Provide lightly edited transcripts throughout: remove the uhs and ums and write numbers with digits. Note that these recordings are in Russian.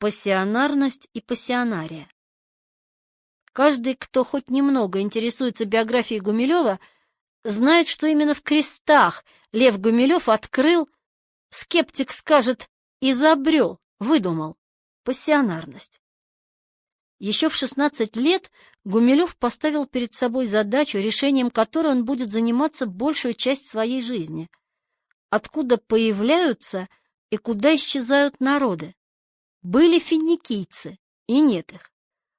Пассионарность и пассионария. Каждый, кто хоть немного интересуется биографией Гумилева, знает, что именно в Крестах Лев Гумилев открыл, скептик скажет, изобрел, выдумал пассионарность. Еще в 16 лет Гумилев поставил перед собой задачу, решением которой он будет заниматься большую часть своей жизни. Откуда появляются и куда исчезают народы? Были финикийцы, и нет их.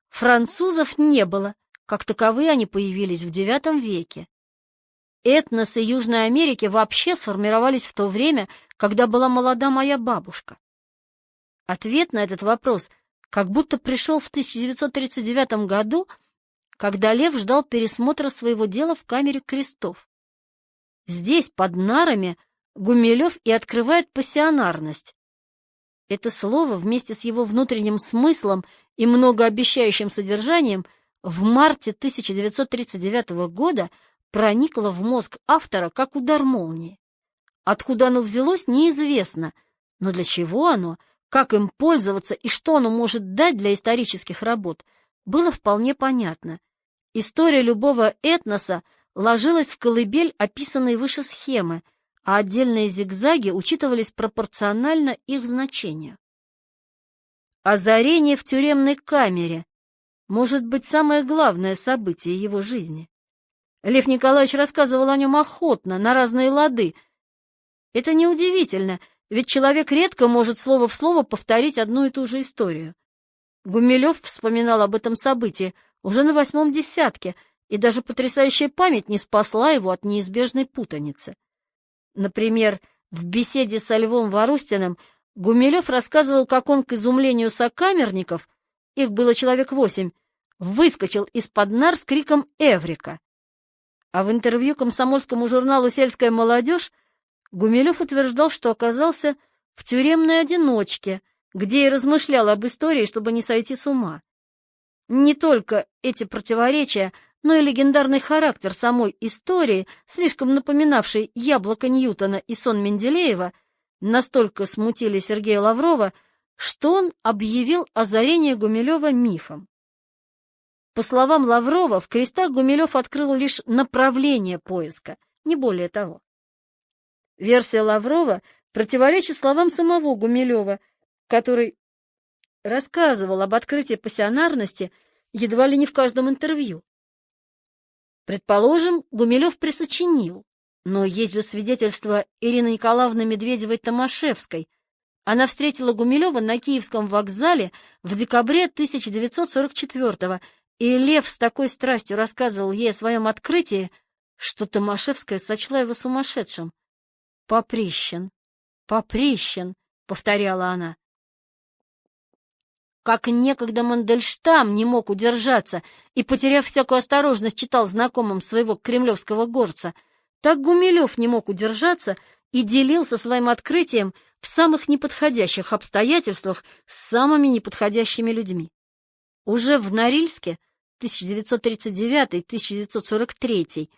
Французов не было, как таковые они появились в IX веке. Этносы Южной Америки вообще сформировались в то время, когда была молода моя бабушка. Ответ на этот вопрос как будто пришел в 1939 году, когда Лев ждал пересмотра своего дела в камере Крестов. Здесь, под нарами, Гумилев и открывает пассионарность. Это слово вместе с его внутренним смыслом и многообещающим содержанием в марте 1939 года проникло в мозг автора как удар молнии. Откуда оно взялось, неизвестно, но для чего оно, как им пользоваться и что оно может дать для исторических работ, было вполне понятно. История любого этноса ложилась в колыбель описанной выше схемы, а отдельные зигзаги учитывались пропорционально их значению. Озарение в тюремной камере может быть самое главное событие его жизни. Лев Николаевич рассказывал о нем охотно, на разные лады. Это неудивительно, ведь человек редко может слово в слово повторить одну и ту же историю. Гумилев вспоминал об этом событии уже на 8-м десятке, и даже потрясающая память не спасла его от неизбежной путаницы. Например, в беседе со Львом Ворустиным Гумилев рассказывал, как он, к изумлению сокамерников, их было человек 8, выскочил из-под нар с криком «Эврика!». А в интервью комсомольскому журналу «Сельская молодежь» Гумилев утверждал, что оказался в тюремной одиночке, где и размышлял об истории, чтобы не сойти с ума. Не только эти противоречия, но и легендарный характер самой истории, слишком напоминавший «Яблоко Ньютона» и «Сон Менделеева», настолько смутили Сергея Лаврова, что он объявил озарение Гумилева мифом. По словам Лаврова, в Крестах Гумилев открыл лишь направление поиска, не более того. Версия Лаврова противоречит словам самого Гумилева, который рассказывал об открытии пассионарности едва ли не в каждом интервью. Предположим, Гумилев присочинил, но есть же свидетельство Ирины Николаевны Медведевой-Томашевской. Она встретила Гумилева на Киевском вокзале в декабре 1944-го, и Лев с такой страстью рассказывал ей о своем открытии, что Томашевская сочла его сумасшедшим. «Поприщен, Поприщен», — повторяла она. Как некогда Мандельштам не мог удержаться и, потеряв всякую осторожность, читал знакомым своего кремлевского горца, так Гумилев не мог удержаться и делился своим открытием в самых неподходящих обстоятельствах с самыми неподходящими людьми. Уже в Норильске 1939-1943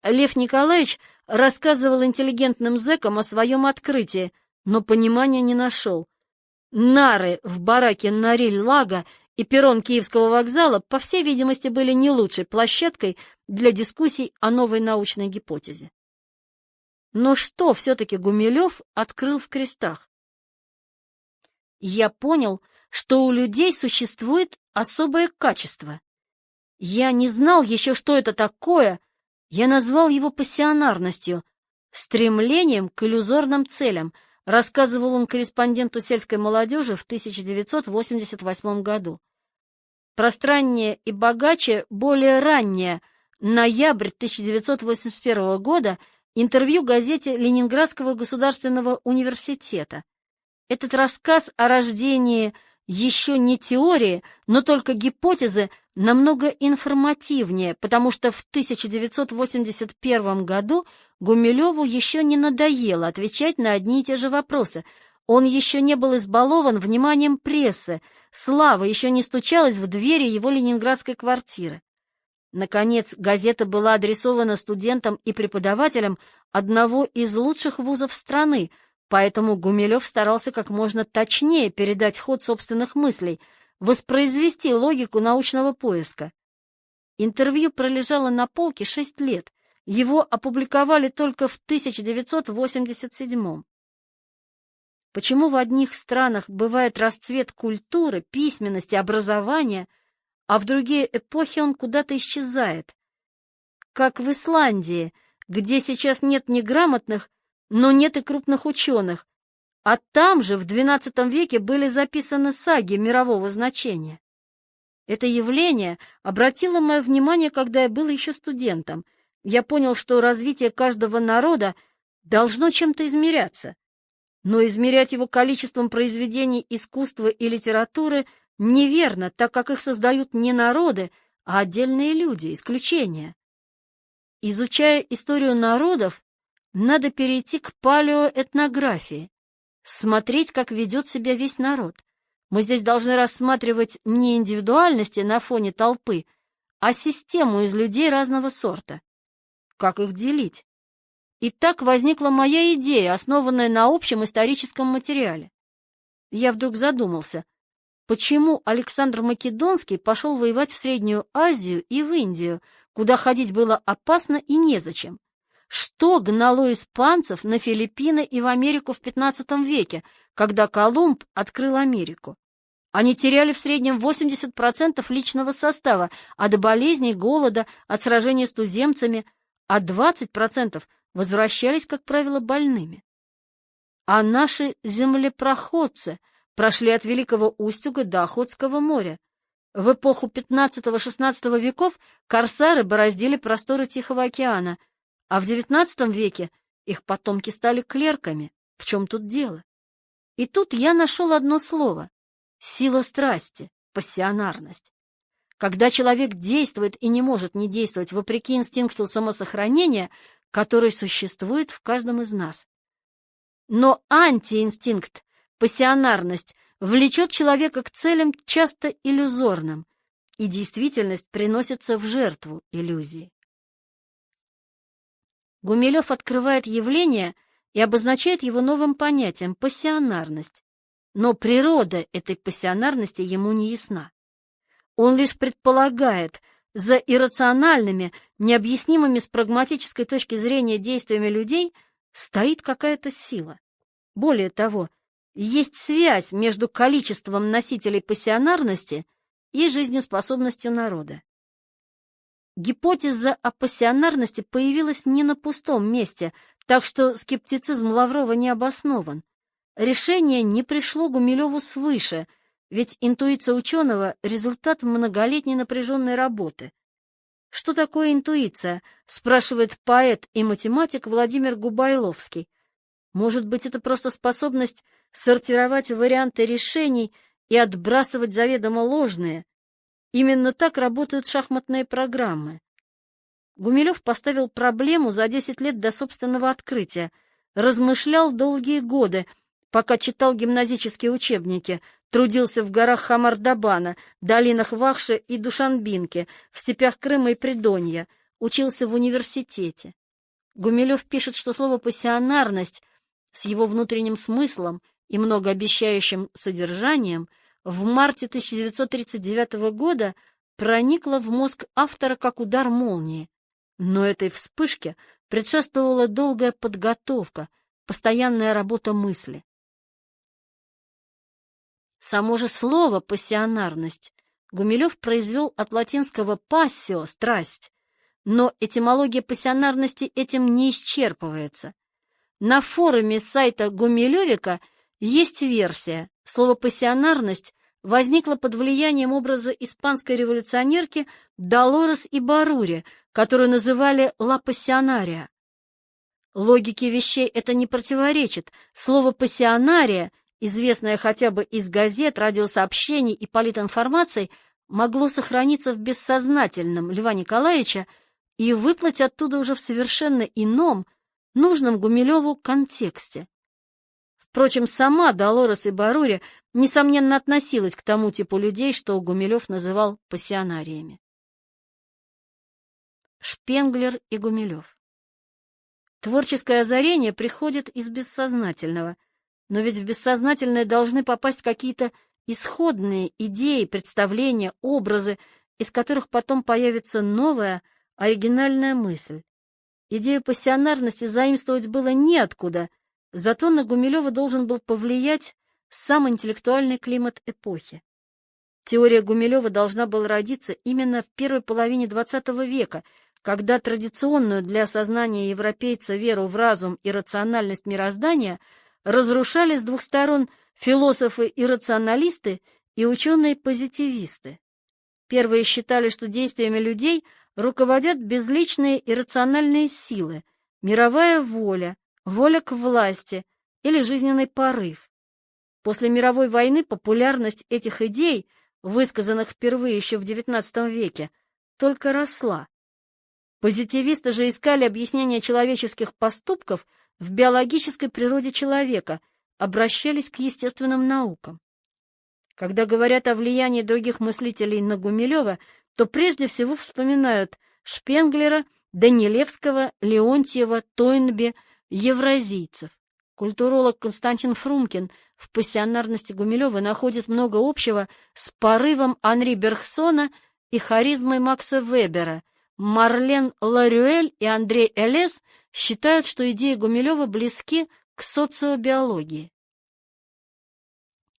Лев Николаевич рассказывал интеллигентным зэкам о своем открытии, но понимания не нашел. Нары в бараке Нориль-Лага и перрон Киевского вокзала, по всей видимости, были не лучшей площадкой для дискуссий о новой научной гипотезе. Но что все-таки Гумилев открыл в Крестах? Я понял, что у людей существует особое качество. Я не знал еще, что это такое, я назвал его пассионарностью, стремлением к иллюзорным целям, рассказывал он корреспонденту «Сельской молодежи» в 1988 году. Пространнее и богаче более раннее, ноябрь 1981 года, интервью газете Ленинградского государственного университета. Этот рассказ о рождении еще не теории, но только гипотезы намного информативнее, потому что в 1981 году Гумилеву еще не надоело отвечать на одни и те же вопросы. Он еще не был избалован вниманием прессы, слава еще не стучалась в двери его ленинградской квартиры. Наконец, газета была адресована студентам и преподавателям одного из лучших вузов страны, Поэтому Гумилев старался как можно точнее передать ход собственных мыслей, воспроизвести логику научного поиска. Интервью пролежало на полке 6 лет, его опубликовали только в 1987. Почему в одних странах бывает расцвет культуры, письменности, образования, а в другие эпохи он куда-то исчезает? Как в Исландии, где сейчас нет неграмотных, но нет и крупных ученых, а там же в XII веке были записаны саги мирового значения. Это явление обратило мое внимание, когда я был еще студентом. Я понял, что развитие каждого народа должно чем-то измеряться, но измерять его количеством произведений искусства и литературы неверно, так как их создают не народы, а отдельные люди, исключения. Изучая историю народов, надо перейти к палеоэтнографии, смотреть, как ведет себя весь народ. Мы здесь должны рассматривать не индивидуальности на фоне толпы, а систему из людей разного сорта. Как их делить? И так возникла моя идея, основанная на общем историческом материале. Я вдруг задумался, почему Александр Македонский пошел воевать в Среднюю Азию и в Индию, куда ходить было опасно и незачем? Что гнало испанцев на Филиппины и в Америку в XV веке, когда Колумб открыл Америку? Они теряли в среднем 80% личного состава от болезней, голода, от сражений с туземцами, а 20% возвращались, как правило, больными. А наши землепроходцы прошли от Великого Устюга до Охотского моря. В эпоху XV-XVI веков корсары бороздили просторы Тихого океана, а в XIX веке их потомки стали клерками. В чем тут дело? И тут я нашел одно слово — сила страсти, пассионарность. Когда человек действует и не может не действовать вопреки инстинкту самосохранения, который существует в каждом из нас. Но антиинстинкт, пассионарность, влечет человека к целям часто иллюзорным, и действительность приносится в жертву иллюзии. Гумилев открывает явление и обозначает его новым понятием — пассионарность. Но природа этой пассионарности ему не ясна. Он лишь предполагает, за иррациональными, необъяснимыми с прагматической точки зрения действиями людей стоит какая-то сила. Более того, есть связь между количеством носителей пассионарности и жизнеспособностью народа. Гипотеза о пассионарности появилась не на пустом месте, так что скептицизм Лаврова не обоснован. Решение не пришло Гумилеву свыше, ведь интуиция ученого — результат многолетней напряженной работы. «Что такое интуиция?» — спрашивает поэт и математик Владимир Губайловский. Может быть, это просто способность сортировать варианты решений и отбрасывать заведомо ложные? Именно так работают шахматные программы. Гумилев поставил проблему за 10 лет до собственного открытия, размышлял долгие годы, пока читал гимназические учебники, трудился в горах Хамардабана, долинах Вахши и Душанбинки, в степях Крыма и Придонья, учился в университете. Гумилев пишет, что слово «пассионарность» с его внутренним смыслом и многообещающим содержанием в марте 1939 года проникло в мозг автора как удар молнии. Но этой вспышке предшествовала долгая подготовка, постоянная работа мысли. Само же слово «пассионарность» Гумилев произвел от латинского «passio» — «страсть», но этимология пассионарности этим не исчерпывается. На форуме сайта Гумилевика есть версия. Слово «пассионарность» возникло под влиянием образа испанской революционерки Долорес Ибаррури, которую называли «ла пассионария». Логике вещей это не противоречит. Слово «пассионария», известное хотя бы из газет, радиосообщений и политинформаций, могло сохраниться в бессознательном Льва Николаевича и выплыть оттуда уже в совершенно ином, нужном Гумилеву контексте. Впрочем, сама Долорес Ибаррури, несомненно, относилась к тому типу людей, что Гумилев называл пассионариями. Шпенглер и Гумилев. Творческое озарение приходит из бессознательного, но ведь в бессознательное должны попасть какие-то исходные идеи, представления, образы, из которых потом появится новая, оригинальная мысль. Идею пассионарности заимствовать было неоткуда, зато на Гумилева должен был повлиять сам интеллектуальный климат эпохи. Теория Гумилева должна была родиться именно в первой половине XX века, когда традиционную для сознания европейца веру в разум и рациональность мироздания разрушали с двух сторон философы-иррационалисты и ученые-позитивисты. Первые считали, что действиями людей руководят безличные иррациональные силы, мировая воля, воля к власти или жизненный порыв. После мировой войны популярность этих идей, высказанных впервые еще в XIX веке, только росла. Позитивисты же искали объяснение человеческих поступков в биологической природе человека, обращались к естественным наукам. Когда говорят о влиянии других мыслителей на Гумилева, то прежде всего вспоминают Шпенглера, Данилевского, Леонтьева, Тойнби, евразийцев. Культуролог Константин Фрумкин в пассионарности Гумилева находит много общего с порывом Анри Бергсона и харизмой Макса Вебера. Марлен Ларюэль и Андрей Элес считают, что идеи Гумилева близки к социобиологии.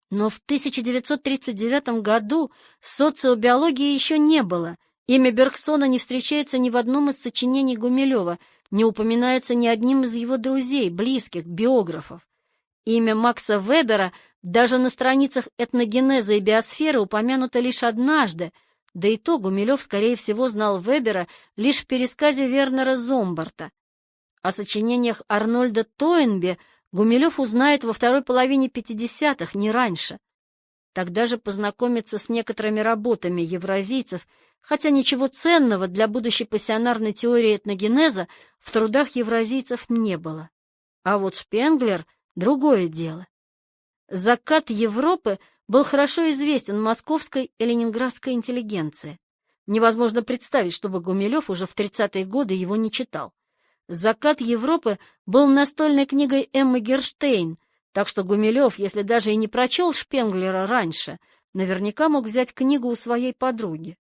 Но в 1939 году социобиологии еще не было. Имя Бергсона не встречается ни в одном из сочинений Гумилева, не упоминается ни одним из его друзей, близких, биографов. Имя Макса Вебера даже на страницах этногенеза и биосферы упомянуто лишь однажды, да и то Гумилев, скорее всего, знал Вебера лишь в пересказе Вернера Зомбарта. О сочинениях Арнольда Тойнби Гумилев узнает во второй половине 50-х, не раньше. Тогда же познакомится с некоторыми работами евразийцев, хотя ничего ценного для будущей пассионарной теории этногенеза в трудах евразийцев не было. А вот Шпенглер — другое дело. Закат Европы был хорошо известен московской и ленинградской интеллигенции. Невозможно представить, чтобы Гумилев уже в 30-е годы его не читал. «Закат Европы» был настольной книгой Эммы Герштейн, так что Гумилев, если даже и не прочел Шпенглера раньше, наверняка мог взять книгу у своей подруги.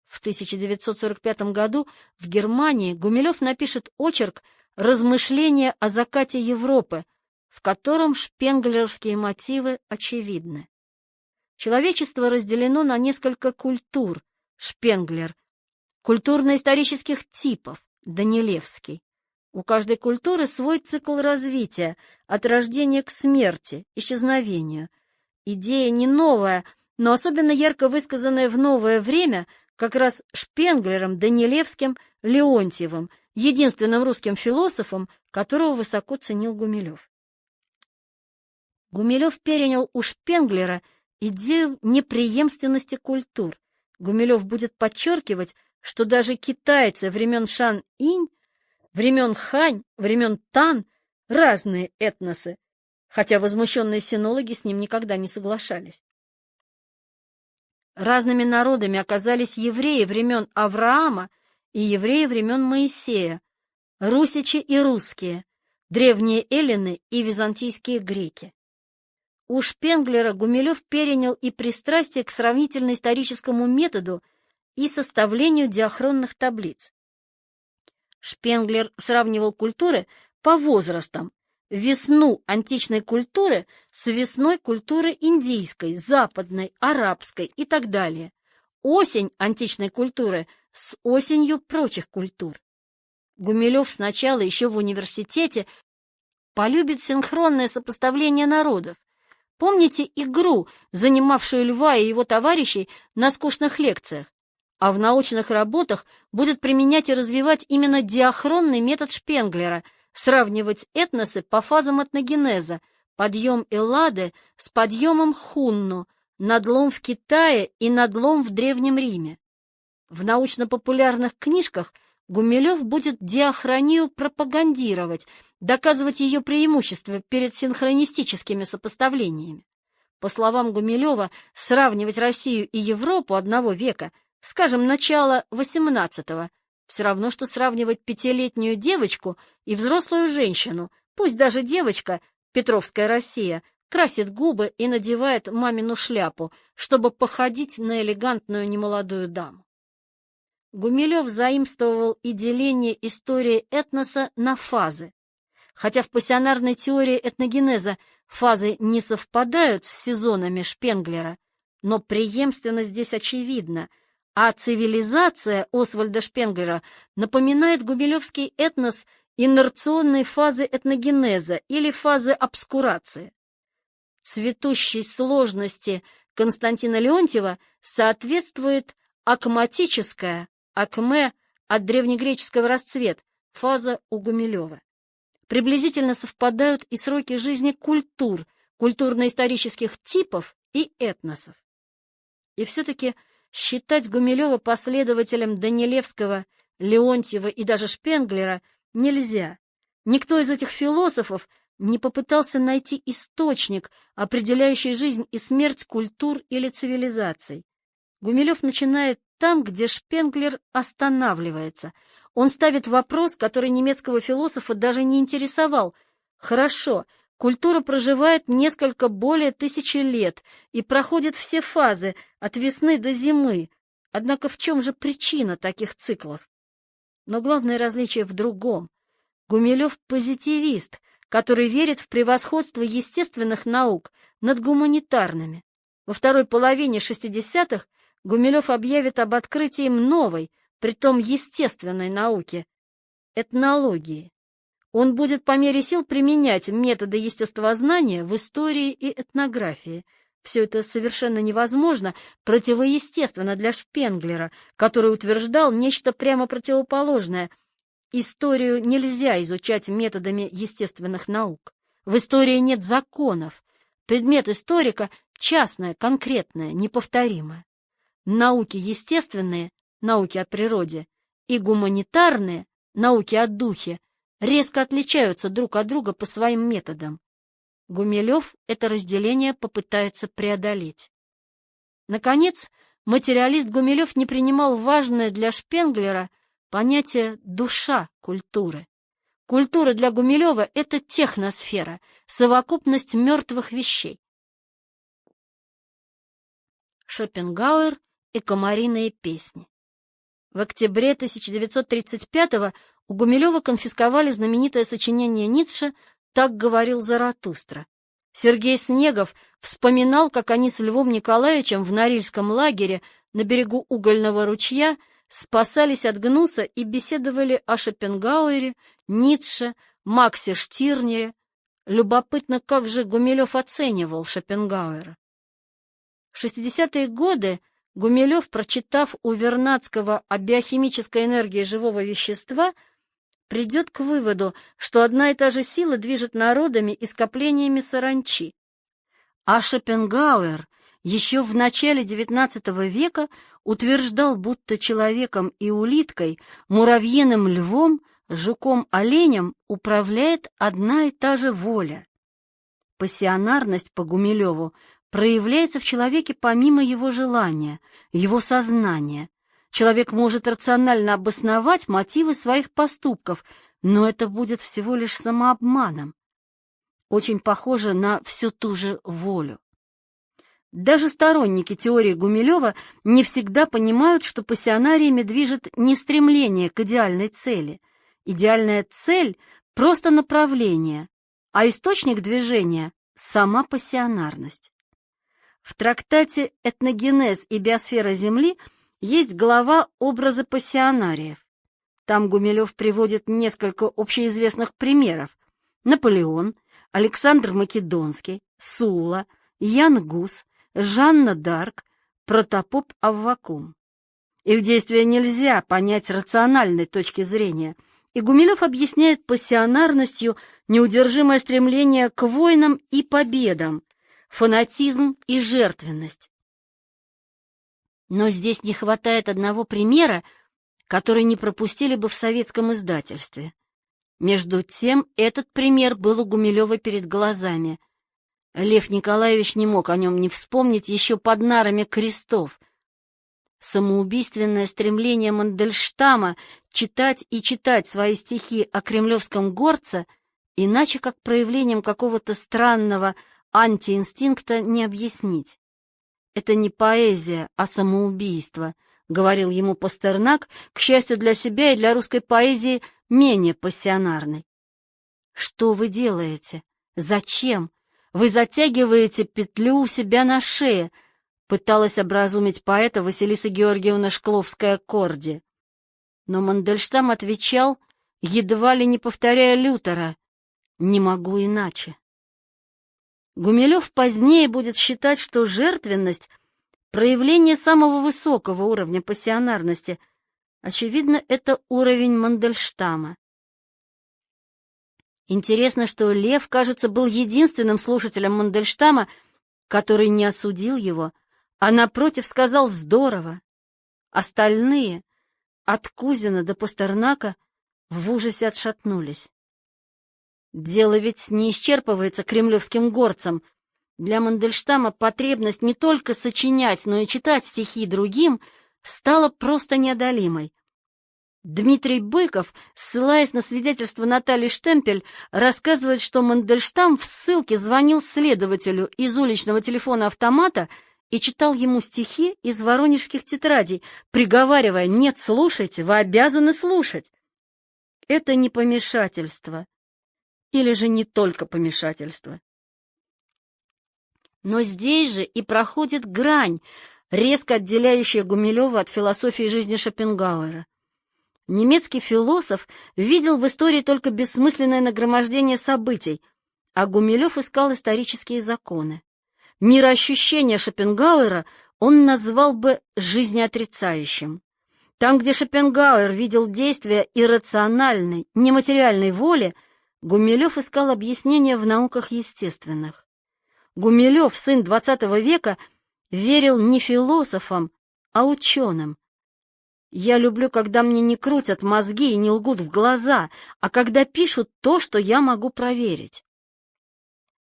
В 1945 году в Германии Гумилев напишет очерк «Размышления о закате Европы», в котором шпенглеровские мотивы очевидны. Человечество разделено на несколько культур, Шпенглер, культурно-исторических типов, Данилевский. У каждой культуры свой цикл развития, от рождения к смерти, исчезновению. Идея не новая, но особенно ярко высказанная в новое время как раз Шпенглером, Данилевским, Леонтьевым, единственным русским философом, которого высоко ценил Гумилев. Гумилев перенял у Шпенглера идею непреемственности культур. Гумилев будет подчеркивать, что даже китайцы времен Шан-Инь, времен Хань, времен Тан — разные этносы, хотя возмущенные синологи с ним никогда не соглашались. Разными народами оказались евреи времен Авраама и евреи времен Моисея, русичи и русские, древние эллины и византийские греки. У Шпенглера Гумилев перенял и пристрастие к сравнительно-историческому методу и составлению диахронных таблиц. Шпенглер сравнивал культуры по возрастам, весну античной культуры с весной культуры индийской, западной, арабской и так далее, осень античной культуры с осенью прочих культур. Гумилев сначала еще в университете полюбит синхронное сопоставление народов. Помните игру, занимавшую Льва и его товарищей на скучных лекциях? А в научных работах будет применять и развивать именно диахронный метод Шпенглера, сравнивать этносы по фазам этногенеза, подъем Эллады с подъемом Хунну, надлом в Китае и надлом в Древнем Риме. В научно-популярных книжках Гумилев будет диахронию пропагандировать, доказывать ее преимущества перед синхронистическими сопоставлениями. По словам Гумилева, сравнивать Россию и Европу одного века, скажем, начала XVIII, Все равно, что сравнивать 5-летнюю девочку и взрослую женщину, пусть даже девочка, Петровская Россия, красит губы и надевает мамину шляпу, чтобы походить на элегантную немолодую даму. Гумилев заимствовал и деление истории этноса на фазы. Хотя в пассионарной теории этногенеза фазы не совпадают с сезонами Шпенглера, но преемственность здесь очевидна, а цивилизация Освальда Шпенглера напоминает гумилевский этнос инерционной фазы этногенеза или фазы обскурации. Цветущей сложности Константина Леонтьева соответствует акматическая, акме от древнегреческого расцвет, фаза у Гумилева. Приблизительно совпадают и сроки жизни культур, культурно-исторических типов и этносов. И все-таки считать Гумилева последователем Данилевского, Леонтьева и даже Шпенглера нельзя. Никто из этих философов не попытался найти источник, определяющий жизнь и смерть культур или цивилизаций. Гумилев начинает там, где Шпенглер останавливается. Он ставит вопрос, который немецкого философа даже не интересовал. Хорошо, культура проживает несколько более 1000 лет и проходит все фазы, от весны до зимы. Однако в чем же причина таких циклов? Но главное различие в другом. Гумилев — позитивист, который верит в превосходство естественных наук над гуманитарными. Во второй половине 60-х Гумилев объявит об открытии новой, притом естественной науки — этнологии. Он будет по мере сил применять методы естествознания в истории и этнографии. Все это совершенно невозможно, противоестественно для Шпенглера, который утверждал нечто прямо противоположное. Историю нельзя изучать методами естественных наук. В истории нет законов. Предмет историка — частное, конкретное, неповторимое. Науки естественные, науки о природе, и гуманитарные, науки о духе, резко отличаются друг от друга по своим методам. Гумилев это разделение попытается преодолеть. Наконец, материалист Гумилев не принимал важное для Шпенглера понятие «душа культуры». Культура для Гумилева — это техносфера, совокупность мертвых вещей. Шопенгауэр и комариные песни. В октябре 1935-го у Гумилева конфисковали знаменитое сочинение Ницше «Так говорил Заратустра». Сергей Снегов вспоминал, как они с Львом Николаевичем в Норильском лагере на берегу Угольного ручья спасались от гнуса и беседовали о Шопенгауэре, Ницше, Максе Штирнере. Любопытно, как же Гумилев оценивал Шопенгауэра. В 60-е годы Гумилев, прочитав у Вернадского о биохимической энергии живого вещества, придет к выводу, что одна и та же сила движет народами и скоплениями саранчи. А Шопенгауэр еще в начале XIX века утверждал, будто человеком и улиткой, муравьиным львом, жуком-оленем управляет одна и та же воля. Пассионарность по Гумилеву проявляется в человеке помимо его желания, его сознания. Человек может рационально обосновать мотивы своих поступков, но это будет всего лишь самообманом. Очень похоже на всю ту же волю. Даже сторонники теории Гумилева не всегда понимают, что пассионариями движет не стремление к идеальной цели. Идеальная цель — просто направление, а источник движения — сама пассионарность. В трактате «Этногенез и биосфера Земли» есть глава «Образы пассионариев». Там Гумилев приводит несколько общеизвестных примеров. Наполеон, Александр Македонский, Сулла, Ян Гус, Жанна д'Арк, протопоп Аввакум. Их действия нельзя понять с рациональной точки зрения, и Гумилев объясняет пассионарностью неудержимое стремление к войнам и победам, фанатизм и жертвенность. Но здесь не хватает одного примера, который не пропустили бы в советском издательстве. Между тем, этот пример был у Гумилева перед глазами. Лев Николаевич не мог о нем не вспомнить еще под нарами крестов. Самоубийственное стремление Мандельштама читать и читать свои стихи о кремлевском горце иначе как проявлением какого-то странного антиинстинкта не объяснить. «Это не поэзия, а самоубийство», — говорил ему Пастернак, к счастью для себя и для русской поэзии менее пассионарной. «Что вы делаете? Зачем? Вы затягиваете петлю у себя на шее», — пыталась образумить поэта Василиса Георгиевна Шкловская-Корди. Но Мандельштам отвечал, едва ли не повторяя Лютера: «Не могу иначе». Гумилев позднее будет считать, что жертвенность — проявление самого высокого уровня пассионарности. Очевидно, это уровень Мандельштама. Интересно, что Лев, кажется, был единственным слушателем Мандельштама, который не осудил его, а, напротив, сказал «здорово». Остальные, от Кузина до Пастернака, в ужасе отшатнулись. Дело ведь не исчерпывается кремлевским горцем. Для Мандельштама потребность не только сочинять, но и читать стихи другим стала просто неодолимой. Дмитрий Быков, ссылаясь на свидетельство Натальи Штемпель, рассказывает, что Мандельштам в ссылке звонил следователю из уличного телефона-автомата и читал ему стихи из воронежских тетрадей, приговаривая: «Нет, слушайте, вы обязаны слушать». Это не помешательство. Или же не только помешательство. Но здесь же и проходит грань, резко отделяющая Гумилева от философии жизни Шопенгауэра. Немецкий философ видел в истории только бессмысленное нагромождение событий, а Гумилев искал исторические законы. Мироощущение Шопенгауэра он назвал бы жизнеотрицающим. Там, где Шопенгауэр видел действия иррациональной, нематериальной воли, Гумилев искал объяснения в науках естественных. Гумилев, сын XX века, верил не философам, а ученым. «Я люблю, когда мне не крутят мозги и не лгут в глаза, а когда пишут то, что я могу проверить».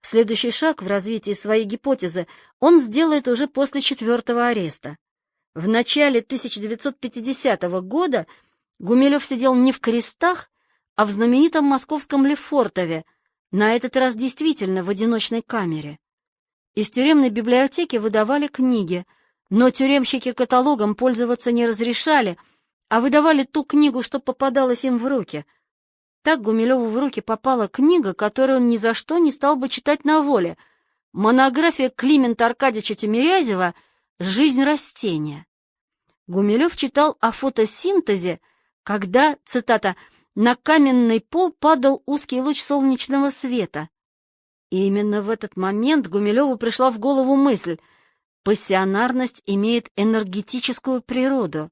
Следующий шаг в развитии своей гипотезы он сделает уже после 4-го ареста. В начале 1950 года Гумилев сидел не в крестах, а в знаменитом московском Лефортове, на этот раз действительно в одиночной камере. Из тюремной библиотеки выдавали книги, но тюремщики каталогом пользоваться не разрешали, а выдавали ту книгу, что попадалась им в руки. Так Гумилеву в руки попала книга, которую он ни за что не стал бы читать на воле, монография Климента Аркадьевича Тимирязева «Жизнь растения». Гумилев читал о фотосинтезе, когда, цитата, «на каменный пол падал узкий луч солнечного света». И именно в этот момент Гумилеву пришла в голову мысль: пассионарность имеет энергетическую природу.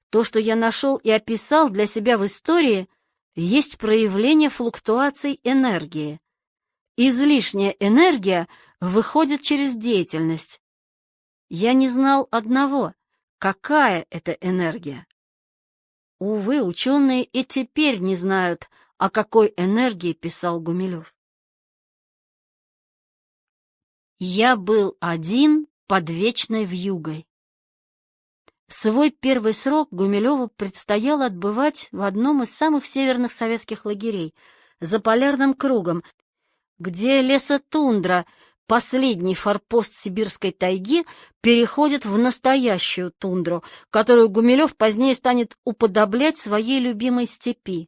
То, что я нашел и описал для себя в истории, есть проявление флуктуаций энергии. Излишняя энергия выходит через деятельность. Я не знал одного: какая это энергия. Увы, ученые и теперь не знают, о какой энергии писал Гумилев. Я был один под вечной вьюгой. Свой первый срок Гумилеву предстояло отбывать в одном из самых северных советских лагерей, за полярным кругом, где лесотундра, последний форпост сибирской тайги, переходит в настоящую тундру, которую Гумилев позднее станет уподоблять своей любимой степи.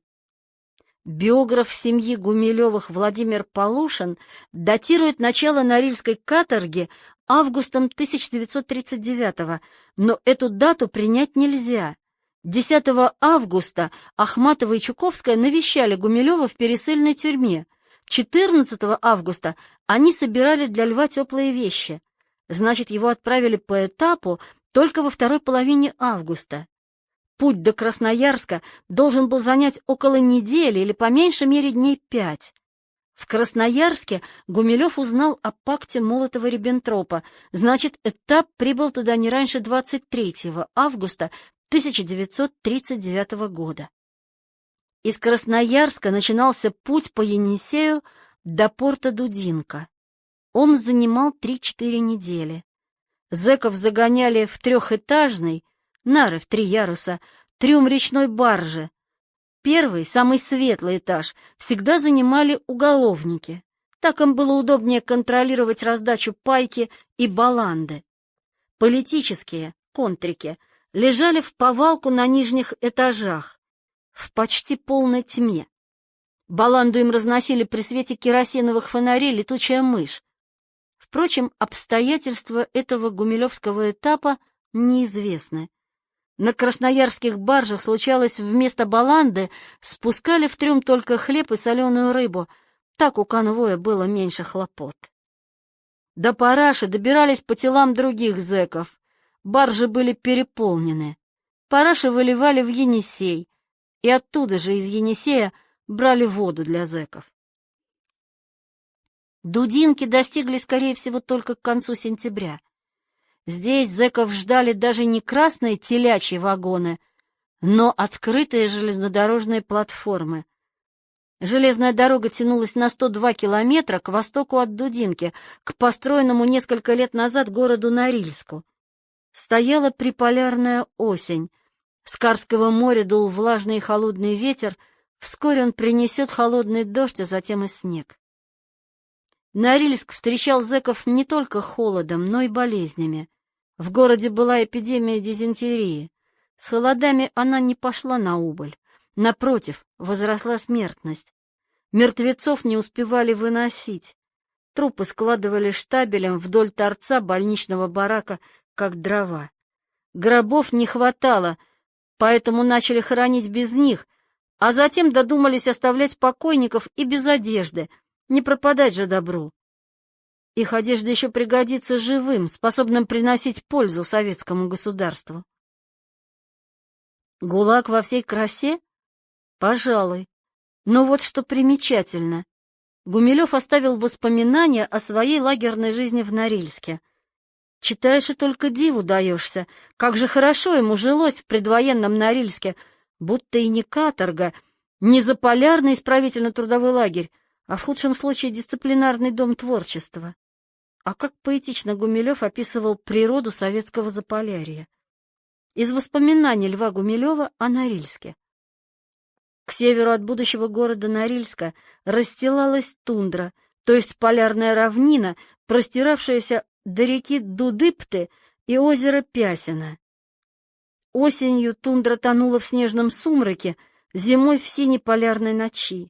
Биограф семьи Гумилевых Владимир Полушин датирует начало Норильской каторги августом 1939-го, но эту дату принять нельзя. 10 августа Ахматова и Чуковская навещали Гумилева в пересыльной тюрьме. 14 августа они собирали для Льва теплые вещи. Значит, его отправили по этапу только во второй половине августа. Путь до Красноярска должен был занять около недели или по меньшей мере дней 5. В Красноярске Гумилев узнал о пакте Молотова-Риббентропа, значит, этап прибыл туда не раньше 23 августа 1939 года. Из Красноярска начинался путь по Енисею до порта Дудинка. Он занимал 3-4 недели. Зэков загоняли в трехэтажный, нары в 3 яруса, трюм речной баржи. Первый, самый светлый этаж, всегда занимали уголовники. Так им было удобнее контролировать раздачу пайки и баланды. Политические, контрики, лежали в повалку на нижних этажах, в почти полной тьме. Баланду им разносили при свете керосиновых фонарей летучая мышь. Впрочем, обстоятельства этого гумилевского этапа неизвестны. На красноярских баржах случалось, вместо баланды спускали в трюм только хлеб и соленую рыбу, так у конвоя было меньше хлопот. До параши добирались по телам других зэков. Баржи были переполнены. Параши выливали в Енисей, и оттуда же из Енисея брали воду для зэков. Дудинки достигли, скорее всего, только к концу сентября. Здесь зэков ждали даже не красные телячьи вагоны, но открытые железнодорожные платформы. Железная дорога тянулась на 102 километра к востоку от Дудинки, к построенному несколько лет назад городу Норильску. Стояла приполярная осень. С Карского моря дул влажный и холодный ветер, вскоре он принесет холодный дождь, а затем и снег. Норильск встречал зэков не только холодом, но и болезнями. В городе была эпидемия дизентерии. С холодами она не пошла на убыль. Напротив, возросла смертность. Мертвецов не успевали выносить. Трупы складывали штабелем вдоль торца больничного барака, как дрова. Гробов не хватало, поэтому начали хоронить без них, а затем додумались оставлять покойников и без одежды, не пропадать же добру. Их одежда еще пригодится живым, способным приносить пользу советскому государству. ГУЛАГ во всей красе? Пожалуй. Но вот что примечательно. Гумилев оставил воспоминания о своей лагерной жизни в Норильске. Читаешь и только диву даешься, как же хорошо ему жилось в предвоенном Норильске, будто и не каторга, не заполярный исправительно-трудовой лагерь, а в худшем случае дисциплинарный дом творчества. А как поэтично Гумилев описывал природу советского Заполярья. Из воспоминаний Льва Гумилева о Норильске. К северу от будущего города Норильска расстилалась тундра, то есть полярная равнина, простиравшаяся до реки Дудыпты и озера Пясино. Осенью тундра тонула в снежном сумраке, зимой в синей полярной ночи.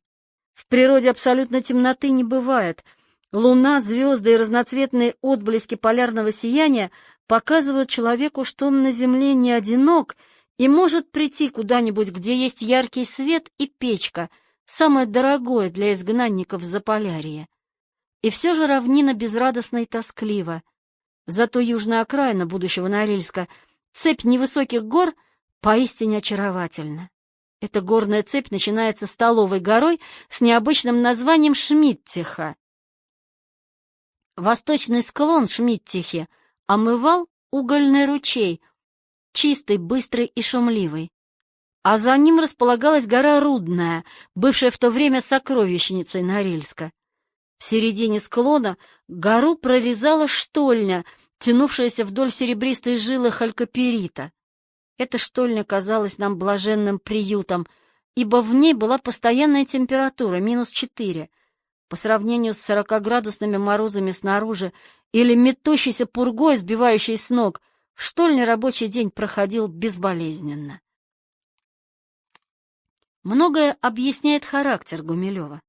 В природе абсолютно темноты не бывает. Луна, звезды и разноцветные отблески полярного сияния показывают человеку, что он на земле не одинок и может прийти куда-нибудь, где есть яркий свет и печка, самое дорогое для изгнанников Заполярья. И все же равнина безрадостна и тосклива. Зато южная окраина будущего Норильска, цепь невысоких гор, поистине очаровательна. Эта горная цепь начинается столовой горой с необычным названием Шмидтиха. Восточный склон Шмидтихи омывал угольный ручей, чистый, быстрый и шумливый. А за ним располагалась гора Рудная, бывшая в то время сокровищницей Норильска. В середине склона гору прорезала штольня, тянувшаяся вдоль серебристой жилы халькоперита. Эта штольня казалась нам блаженным приютом, ибо в ней была постоянная температура, -4. По сравнению с 40-градусными морозами снаружи или метущейся пургой, сбивающей с ног, в штольне рабочий день проходил безболезненно. Многое объясняет характер Гумилева.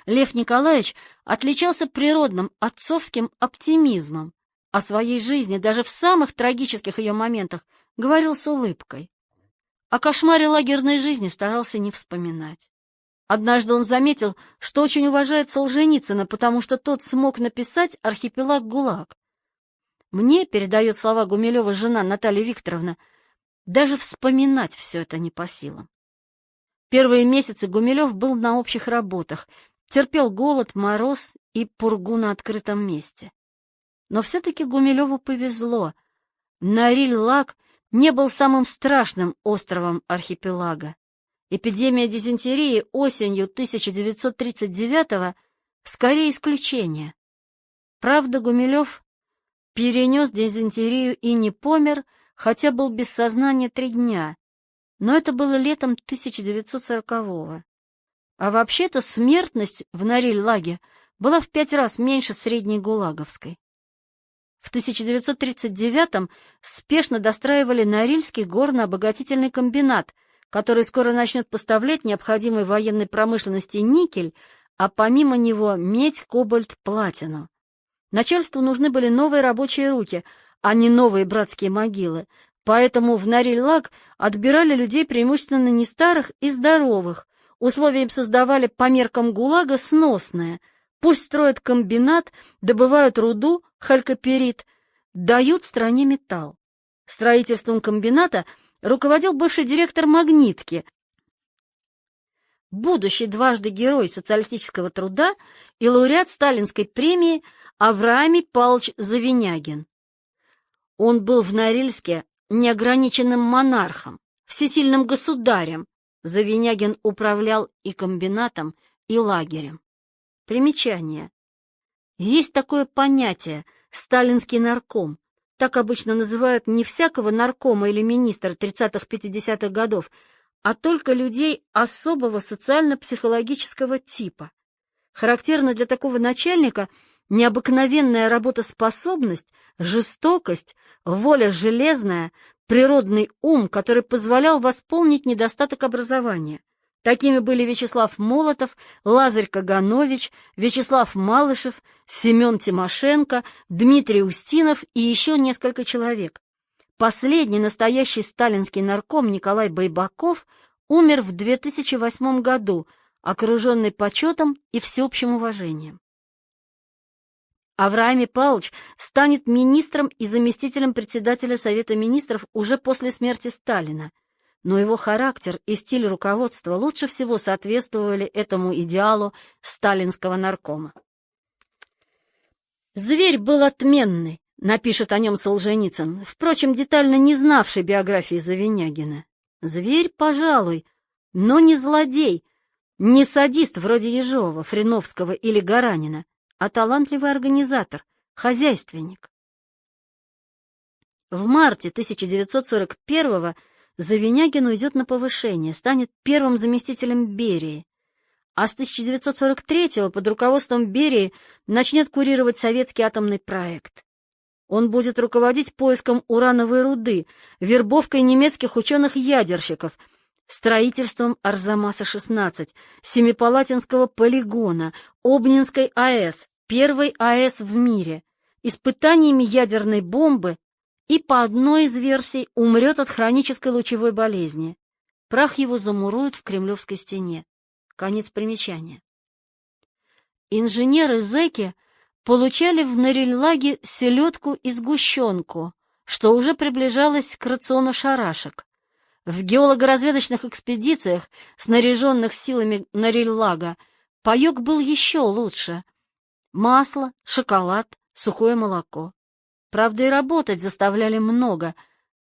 Лев Николаевич отличался природным отцовским оптимизмом. О своей жизни, даже в самых трагических ее моментах, говорил с улыбкой. О кошмаре лагерной жизни старался не вспоминать. Однажды он заметил, что очень уважает Солженицына, потому что тот смог написать «Архипелаг ГУЛАГ». Мне, передает слова Гумилева жена Наталья Викторовна, даже вспоминать все это не по силам. Первые месяцы Гумилев был на общих работах, терпел голод, мороз и пургу на открытом месте. Но все-таки Гумилеву повезло. Нориль-Лаг не был самым страшным островом архипелага. Эпидемия дизентерии осенью 1939-го скорее исключение. Правда, Гумилев перенес дизентерию и не помер, хотя был без сознания 3 дня, но это было летом 1940-го. А вообще-то смертность в Нориль-Лаге была в 5 раз меньше средней гулаговской. В 1939-м спешно достраивали Норильский горно-обогатительный комбинат, который скоро начнет поставлять необходимой военной промышленности никель, а помимо него медь, кобальт, платину. Начальству нужны были новые рабочие руки, а не новые братские могилы, поэтому в Нориль-Лаг отбирали людей преимущественно не старых и здоровых, условия им создавали по меркам ГУЛАГа сносные. Пусть строят комбинат, добывают руду, халькоперит, дают стране металл. Строительством комбината руководил бывший директор «Магнитки», будущий дважды герой социалистического труда и лауреат сталинской премии Авраамий Павлович Завинягин. Он был в Норильске неограниченным монархом, всесильным государем. Завинягин управлял и комбинатом, и лагерем. Примечание. Есть такое понятие «сталинский нарком». Так обычно называют не всякого наркома или министра 30-50-х годов, а только людей особого социально-психологического типа. Характерна для такого начальника необыкновенная работоспособность, жестокость, воля железная, природный ум, который позволял восполнить недостаток образования. Такими были Вячеслав Молотов, Лазарь Каганович, Вячеслав Малышев, Семен Тимошенко, Дмитрий Устинов и еще несколько человек. Последний настоящий сталинский нарком Николай Байбаков умер в 2008 году, окруженный почетом и всеобщим уважением. Авраамий Павлович станет министром и заместителем председателя Совета министров уже после смерти Сталина, но его характер и стиль руководства лучше всего соответствовали этому идеалу сталинского наркома. «Зверь был отменный», — напишет о нем Солженицын, впрочем, детально не знавший биографии Завинягина. «Зверь, пожалуй, но не злодей, не садист вроде Ежова, Фриновского или Гаранина, а талантливый организатор, хозяйственник». В марте 1941-го Завинягин уйдет на повышение, станет первым заместителем Берии, а с 1943-го под руководством Берии начнет курировать советский атомный проект. Он будет руководить поиском урановой руды, вербовкой немецких ученых-ядерщиков, строительством Арзамаса-16, Семипалатинского полигона, Обнинской АЭС, первой АЭС в мире, испытаниями ядерной бомбы и, по одной из версий, умрет от хронической лучевой болезни. Прах его замуруют в Кремлевской стене. Конец примечания. Инженеры-зэки получали в Нориль-Лаге селедку и сгущенку, что уже приближалось к рациону шарашек. В геолого-разведочных экспедициях, снаряженных силами Нориль-Лага, паек был еще лучше. Масло, шоколад, сухое молоко. Правда, и работать заставляли много.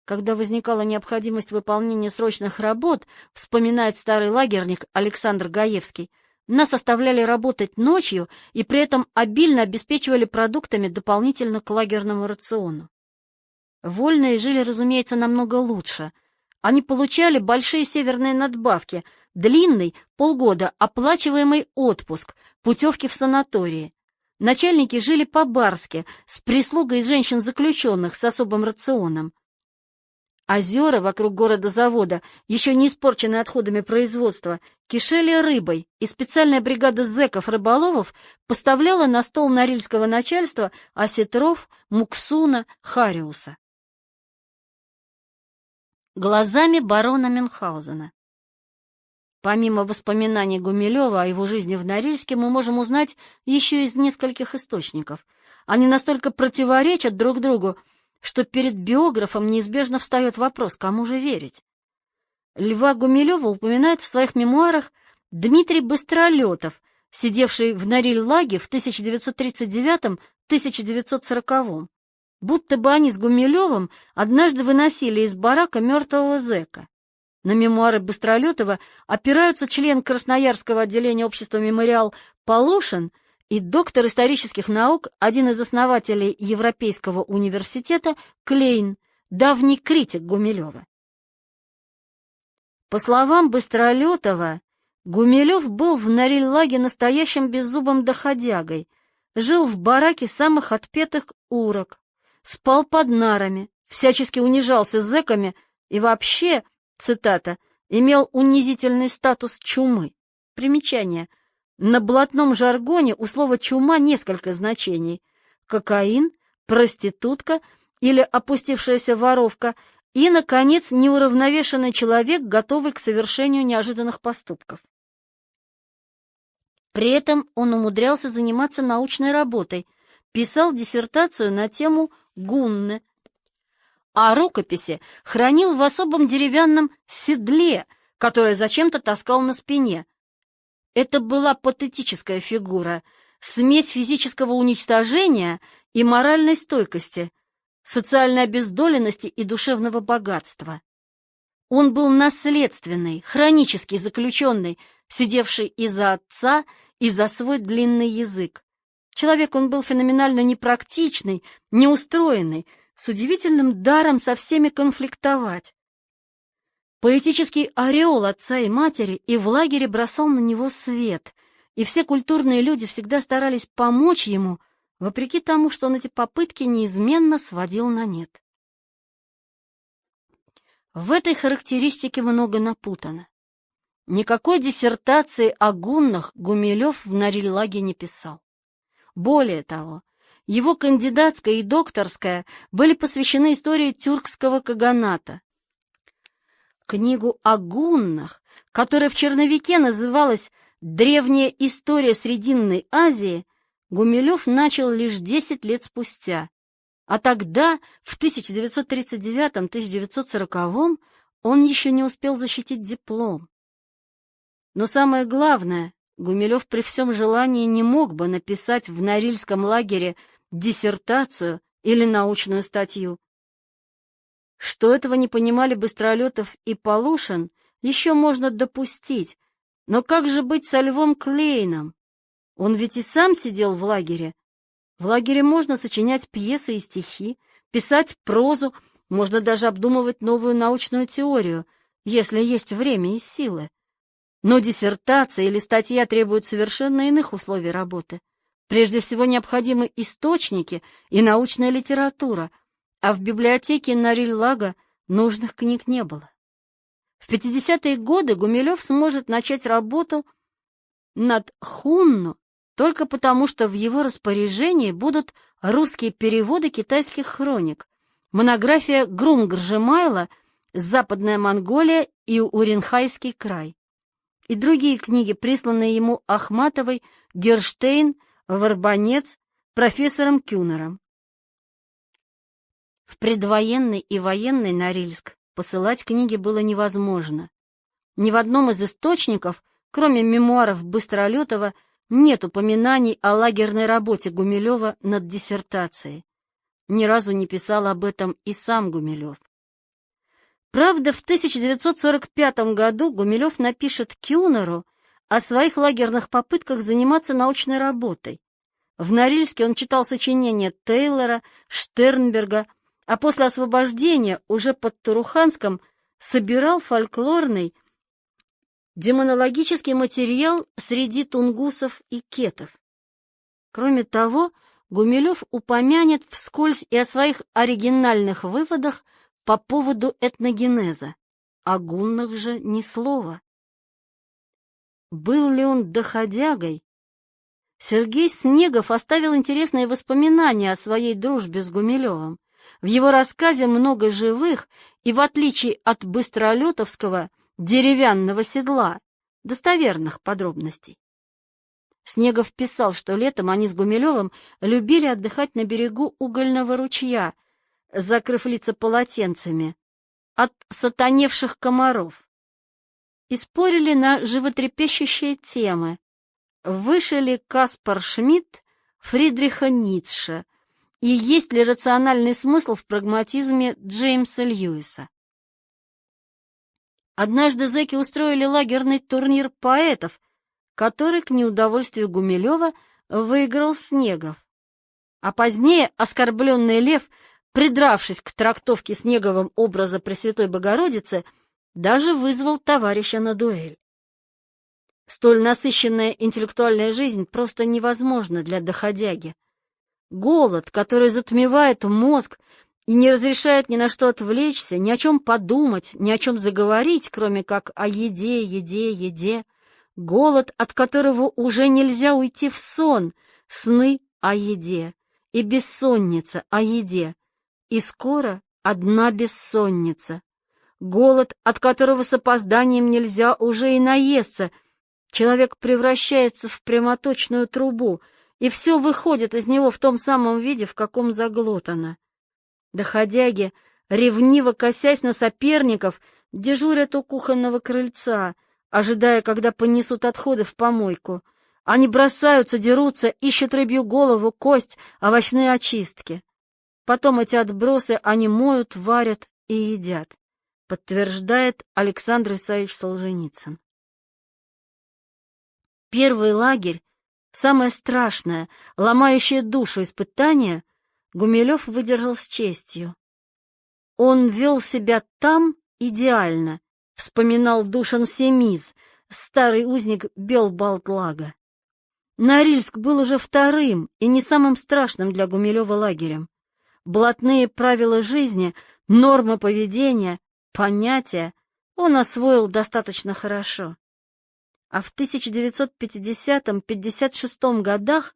Когда возникала необходимость выполнения срочных работ, вспоминает старый лагерник Александр Гаевский, нас оставляли работать ночью и при этом обильно обеспечивали продуктами дополнительно к лагерному рациону. Вольные жили, разумеется, намного лучше. Они получали большие северные надбавки, длинный, полгода, оплачиваемый отпуск, путевки в санатории. Начальники жили по-барски, с прислугой из женщин-заключенных с особым рационом. Озера вокруг города-завода, еще не испорченные отходами производства, кишели рыбой, и специальная бригада зэков-рыболовов поставляла на стол норильского начальства осетров, муксуна, хариуса. Глазами барона Мюнхгаузена. Помимо воспоминаний Гумилева о его жизни в Норильске, мы можем узнать еще из нескольких источников. Они настолько противоречат друг другу, что перед биографом неизбежно встает вопрос, кому же верить. Льва Гумилева упоминает в своих мемуарах Дмитрий Быстролетов, сидевший в Нориль-Лаге в 1939-1940, будто бы они с Гумилевым однажды выносили из барака мертвого зэка. На мемуары Быстролетова опираются член Красноярского отделения общества «Мемориал» Полушин и доктор исторических наук, один из основателей Европейского университета, Клейн, давний критик Гумилева. По словам Быстролетова, Гумилев был в Норильлаге настоящим беззубым доходягой, жил в бараке самых отпетых урок, спал под нарами, всячески унижался зэками и вообще, цитата, имел унизительный статус чумы. Примечание. На блатном жаргоне у слова «чума» несколько значений. Кокаин, проститутка или опустившаяся воровка и, наконец, неуравновешенный человек, готовый к совершению неожиданных поступков. При этом он умудрялся заниматься научной работой, писал диссертацию на тему гунны, а рукописи хранил в особом деревянном седле, которое зачем-то таскал на спине. Это была патетическая фигура, смесь физического уничтожения и моральной стойкости, социальной обездоленности и душевного богатства. Он был наследственный, хронический заключенный, сидевший и за отца, и за свой длинный язык. Человек он был феноменально непрактичный, неустроенный, с удивительным даром со всеми конфликтовать. Поэтический ореол отца и матери и в лагере бросал на него свет, и все культурные люди всегда старались помочь ему, вопреки тому, что он эти попытки неизменно сводил на нет. В этой характеристике много напутано. Никакой диссертации о гуннах Гумилев в Норильлаге не писал. Более того, его кандидатская и докторская были посвящены истории тюркского каганата. Книгу о гуннах, которая в черновике называлась «Древняя история Срединной Азии», Гумилев начал лишь 10 лет спустя, а тогда, в 1939-1940, он еще не успел защитить диплом. Но самое главное, Гумилев при всем желании не мог бы написать в Норильском лагере диссертацию или научную статью. Что этого не понимали Быстролетов и Полушин, еще можно допустить, но как же быть со Львом Клейном? Он ведь и сам сидел в лагере. В лагере можно сочинять пьесы и стихи, писать прозу, можно даже обдумывать новую научную теорию, если есть время и силы. Но диссертация или статья требуют совершенно иных условий работы. Прежде всего необходимы источники и научная литература, а в библиотеке Норильлага нужных книг не было. В 50-е годы Гумилев сможет начать работу над «Хунну» только потому, что в его распоряжении будут русские переводы китайских хроник, монография Грумгржемайла «Западная Монголия и Уренхайский край» и другие книги, присланные ему Ахматовой, Герштейн, Варбанец, профессором Кюнером. В предвоенный и военный Норильск посылать книги было невозможно. Ни в одном из источников, кроме мемуаров Быстролетова, нет упоминаний о лагерной работе Гумилева над диссертацией. Ни разу не писал об этом и сам Гумилев. Правда, в 1945 году Гумилев напишет Кюнеру о своих лагерных попытках заниматься научной работой. В Норильске он читал сочинения Тейлора, Штернберга, а после освобождения уже под Туруханском собирал фольклорный демонологический материал среди тунгусов и кетов. Кроме того, Гумилев упомянет вскользь и о своих оригинальных выводах по поводу этногенеза, о гуннах же ни слова. Был ли он доходягой? Сергей Снегов оставил интересные воспоминания о своей дружбе с Гумилевым. В его рассказе много живых и, в отличие от быстролетовского, деревянного седла, достоверных подробностей. Снегов писал, что летом они с Гумилевым любили отдыхать на берегу угольного ручья, закрыв лица полотенцами, от сатаневших комаров, и спорили на животрепещущие темы. Выше ли Каспар Шмидт Фридриха Ницше, и есть ли рациональный смысл в прагматизме Джеймса Льюиса? Однажды зэки устроили лагерный турнир поэтов, который, к неудовольствию Гумилева, выиграл Снегов. А позднее оскорбленный Лев, придравшись к трактовке Снеговым образа Пресвятой Богородицы, даже вызвал товарища на дуэль. Столь насыщенная интеллектуальная жизнь просто невозможна для доходяги. Голод, который затмевает мозг и не разрешает ни на что отвлечься, ни о чем подумать, ни о чем заговорить, кроме как о еде, еде, еде. Голод, от которого уже нельзя уйти в сон, сны о еде, и бессонница о еде, и скоро одна бессонница. Голод, от которого с опозданием нельзя уже и наесться. Человек превращается в прямоточную трубу, и все выходит из него в том самом виде, в каком заглотано. Доходяги, ревниво косясь на соперников, дежурят у кухонного крыльца, ожидая, когда понесут отходы в помойку. Они бросаются, дерутся, ищут рыбью голову, кость, овощные очистки. Потом эти отбросы они моют, варят и едят, подтверждает Александр Исаевич Солженицын. Первый лагерь, самое страшное, ломающее душу испытание, Гумилев выдержал с честью. Он вел себя там идеально, вспоминал Душан Семиз, старый узник Белбалтлага. Норильск был уже вторым и не самым страшным для Гумилева лагерем. Блатные правила жизни, нормы поведения, понятия он освоил достаточно хорошо. А в 1950-56 годах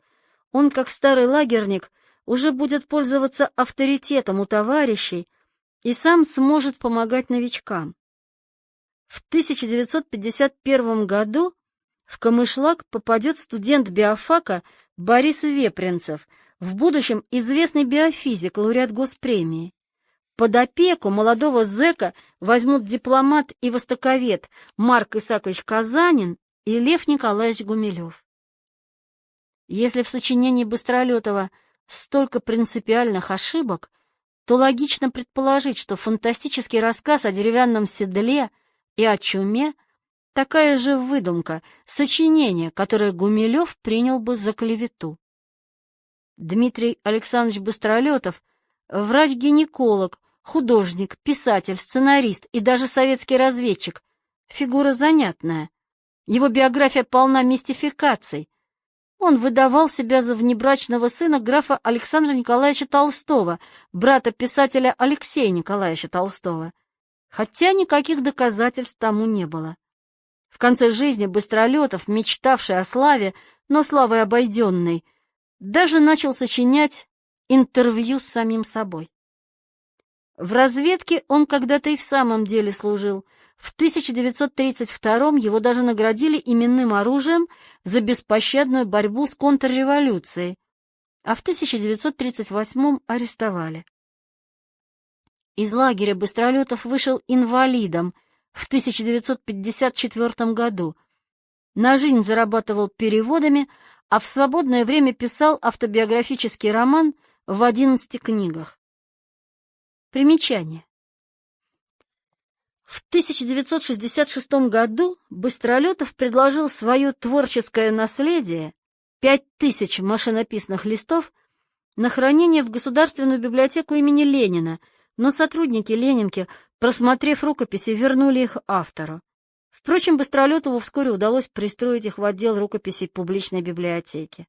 он, как старый лагерник, уже будет пользоваться авторитетом у товарищей и сам сможет помогать новичкам. В 1951 году в Камышлак попадет студент биофака Борис Вепринцев, в будущем известный биофизик, лауреат госпремии. Под опеку молодого зэка возьмут дипломат и востоковед Марк Исаакович Казанин и Лев Николаевич Гумилев. Если в сочинении Быстролетова столько принципиальных ошибок, то логично предположить, что фантастический рассказ о деревянном седле и о чуме — такая же выдумка, сочинение, которое Гумилев принял бы за клевету. Дмитрий Александрович Быстролетов — врач-гинеколог, художник, писатель, сценарист и даже советский разведчик, фигура занятная. Его биография полна мистификаций. Он выдавал себя за внебрачного сына графа Александра Николаевича Толстого, брата писателя Алексея Николаевича Толстого, хотя никаких доказательств тому не было. В конце жизни Быстролетов, мечтавший о славе, но славой обойденный, даже начал сочинять интервью с самим собой. В разведке он когда-то и в самом деле служил. В 1932 его даже наградили именным оружием за беспощадную борьбу с контрреволюцией, а в 1938 арестовали. Из лагеря Быстролетов вышел инвалидом в 1954 году. На жизнь зарабатывал переводами, а в свободное время писал автобиографический роман в 11 книгах. Примечание. В 1966 году Быстролетов предложил свое творческое наследие, 5000 машинописных листов, на хранение в Государственную библиотеку имени Ленина, но сотрудники Ленинки, просмотрев рукописи, вернули их автору. Впрочем, Быстролетову вскоре удалось пристроить их в отдел рукописей публичной библиотеки.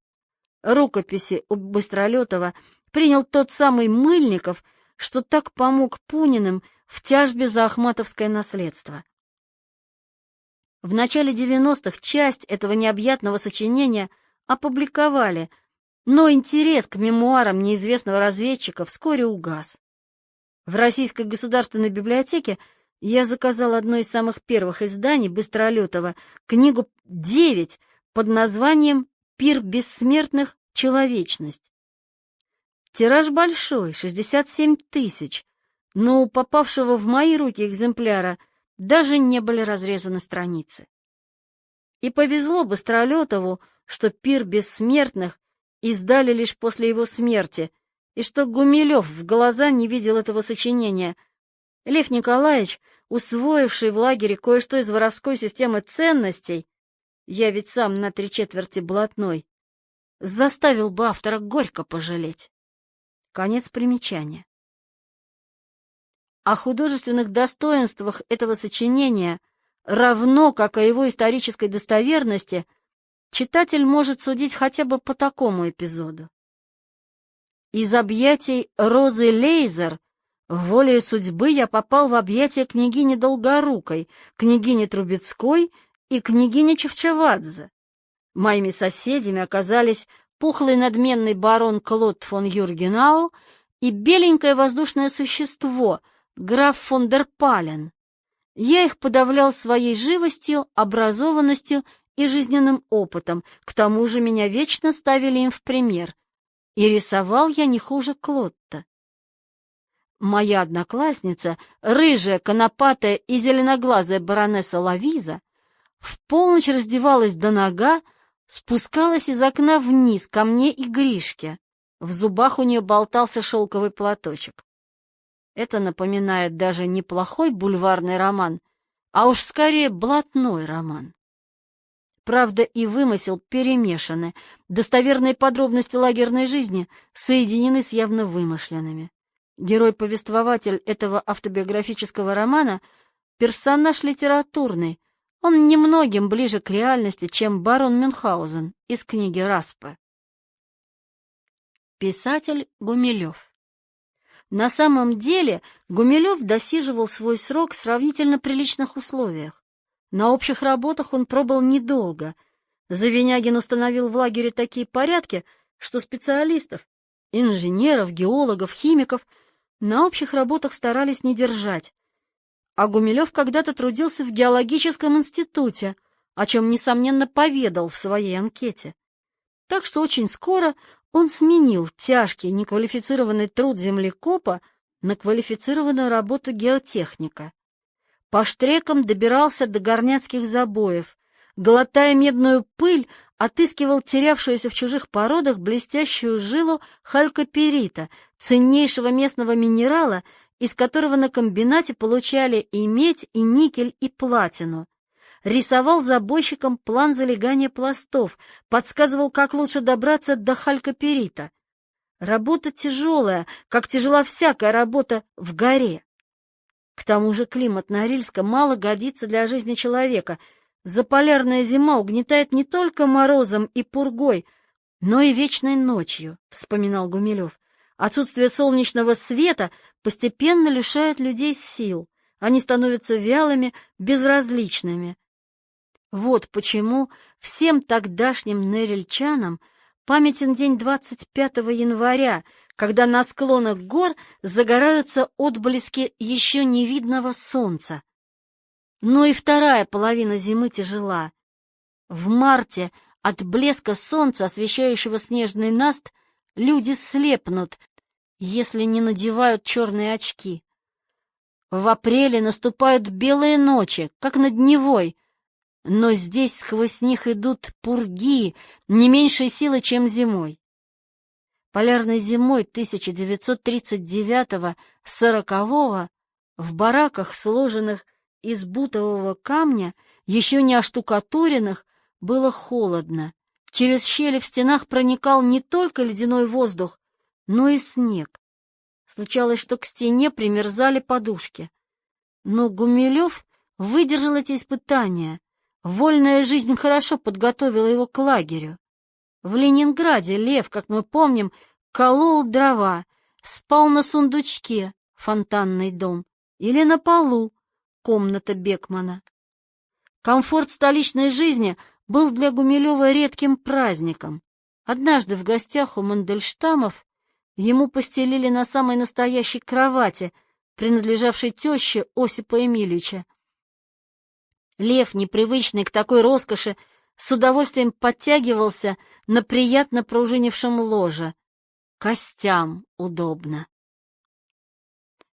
Рукописи у Быстролетова принял тот самый Мыльников, что так помог Пуниным в тяжбе за ахматовское наследство. В начале 90-х часть этого необъятного сочинения опубликовали, но интерес к мемуарам неизвестного разведчика вскоре угас. В Российской государственной библиотеке я заказал одно из самых первых изданий Быстролетова, книгу 9 под названием «Пир бессмертных. Человечность». Тираж большой, 67 000, но у попавшего в мои руки экземпляра даже не были разрезаны страницы. И повезло Быстролетову, что «Пир бессмертных» издали лишь после его смерти, и что Гумилев в глаза не видел этого сочинения. Лев Николаевич, усвоивший в лагере кое-что из воровской системы ценностей, я ведь сам на 3/4 блатной, заставил бы автора горько пожалеть. Конец примечания. О художественных достоинствах этого сочинения, равно как о его исторической достоверности, читатель может судить хотя бы по такому эпизоду. Из объятий Розы Лейзер волею судьбы я попал в объятия княгини Долгорукой, княгини Трубецкой и княгини Чевчевадзе. Моими соседями оказались пухлый надменный барон Клод фон Юргенау и беленькое воздушное существо, граф фон дер Пален. Я их подавлял своей живостью, образованностью и жизненным опытом, к тому же меня вечно ставили им в пример, и рисовал я не хуже Клотта. Моя одноклассница, рыжая, конопатая и зеленоглазая баронесса Лавиза, в полночь раздевалась до нога, спускалась из окна вниз ко мне и Гришке. В зубах у нее болтался шелковый платочек. Это напоминает даже не плохой бульварный роман, а уж скорее блатной роман. Правда и вымысел перемешаны, достоверные подробности лагерной жизни соединены с явно вымышленными. Герой-повествователь этого автобиографического романа — персонаж литературный, он немногим ближе к реальности, чем барон Мюнхгаузен из книги Распе. Писатель Гумилев. На самом деле Гумилев досиживал свой срок в сравнительно приличных условиях. На общих работах он пробыл недолго. Завинягин установил в лагере такие порядки, что специалистов, инженеров, геологов, химиков на общих работах старались не держать. А Гумилев когда-то трудился в геологическом институте, о чем, несомненно, поведал в своей анкете. Так что очень скоро он сменил тяжкий неквалифицированный труд землекопа на квалифицированную работу геотехника. По штрекам добирался до горняцких забоев, глотая медную пыль, отыскивал терявшуюся в чужих породах блестящую жилу халькоперита, ценнейшего местного минерала, из которого на комбинате получали и медь, и никель, и платину. Рисовал забойщикам план залегания пластов, подсказывал, как лучше добраться до халькоперита. Работа тяжелая, как тяжела всякая работа в горе. К тому же климат Норильска мало годится для жизни человека. Заполярная зима угнетает не только морозом и пургой, но и вечной ночью, вспоминал Гумилев. Отсутствие солнечного света постепенно лишает людей сил. Они становятся вялыми, безразличными. Вот почему всем тогдашним норильчанам памятен день 25 января, когда на склонах гор загораются отблески еще невидного солнца. Но и вторая половина зимы тяжела. В марте от блеска солнца, освещающего снежный наст, люди слепнут, если не надевают черные очки. В апреле наступают белые ночи, как над Невой, но здесь сквозь них идут пурги, не меньшей силы, чем зимой. Полярной зимой 1939-40 в бараках, сложенных из бутового камня, еще не оштукатуренных, было холодно. Через щели в стенах проникал не только ледяной воздух, но и снег. Случалось, что к стене примерзали подушки. Но Гумилев выдержал эти испытания. Вольная жизнь хорошо подготовила его к лагерю. В Ленинграде Лев, как мы помним, колол дрова, спал на сундучке, фонтанный дом, или на полу, комната Бекмана. Комфорт столичной жизни был для Гумилева редким праздником. Однажды в гостях у Мандельштамов ему постелили на самой настоящей кровати, принадлежавшей теще Осипа Эмильевича. Лев, непривычный к такой роскоши, с удовольствием подтягивался на приятно пружинившем ложе. Костям удобно.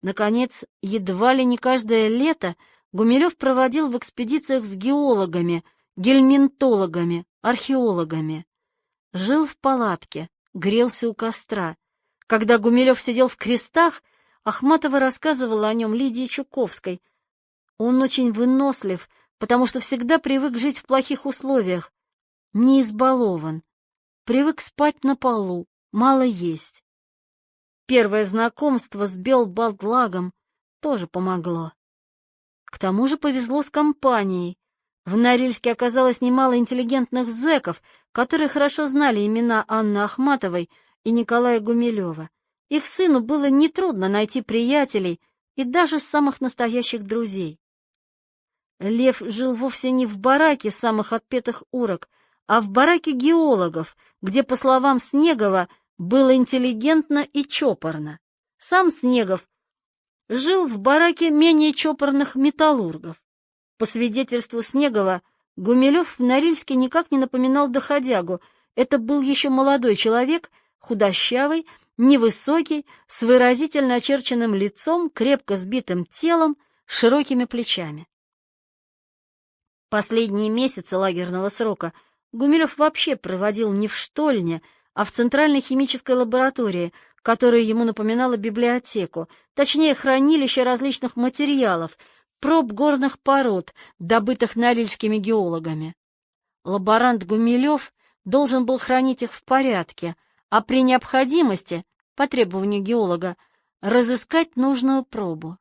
Наконец, едва ли не каждое лето Гумилев проводил в экспедициях с геологами, гельминтологами, археологами. Жил в палатке, грелся у костра. Когда Гумилев сидел в крестах, Ахматова рассказывала о нем Лидии Чуковской. Он очень вынослив, потому что всегда привык жить в плохих условиях, не избалован. привык спать на полу, мало есть. Первое знакомство с Белбалдлагом тоже помогло. К тому же повезло с компанией. В Норильске оказалось немало интеллигентных зэков, которые хорошо знали имена Анны Ахматовой и Николая Гумилева. Их сыну было нетрудно найти приятелей и даже самых настоящих друзей. Лев жил вовсе не в бараке самых отпетых урок, а в бараке геологов, где, по словам Снегова, было интеллигентно и чопорно. Сам Снегов жил в бараке менее чопорных металлургов. По свидетельству Снегова, Гумилев в Норильске никак не напоминал доходягу. Это был еще молодой человек, худощавый, невысокий, с выразительно очерченным лицом, крепко сбитым телом, широкими плечами. Последние месяцы лагерного срока Гумилев вообще проводил не в штольне, а в Центральной химической лаборатории, которая ему напоминала библиотеку, точнее хранилище различных материалов, проб горных пород, добытых норильскими геологами. Лаборант Гумилев должен был хранить их в порядке, а при необходимости, по требованию геолога, разыскать нужную пробу.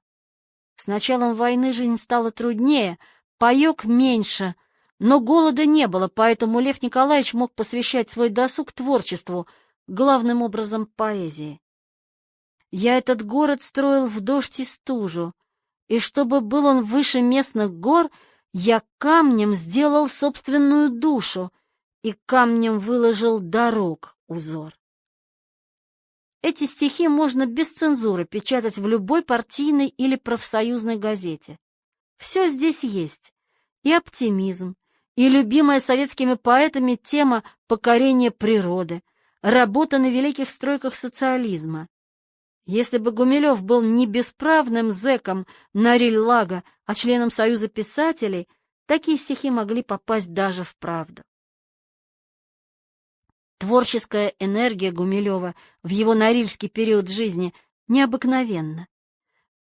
С началом войны жизнь стала труднее, паёк меньше, но голода не было, поэтому Лев Николаевич мог посвящать свой досуг творчеству, главным образом поэзии. «Я этот город строил в дождь и стужу, и чтобы был он выше местных гор, я камнем сделал собственную душу и камнем выложил дорог узор». Эти стихи можно без цензуры печатать в любой партийной или профсоюзной газете. Все здесь есть. И оптимизм, и любимая советскими поэтами тема покорения природы, работа на великих стройках социализма. Если бы Гумилев был не бесправным зэком Норильлага, а членом Союза писателей, такие стихи могли попасть даже в правду. Творческая энергия Гумилева в его норильский период жизни необыкновенна.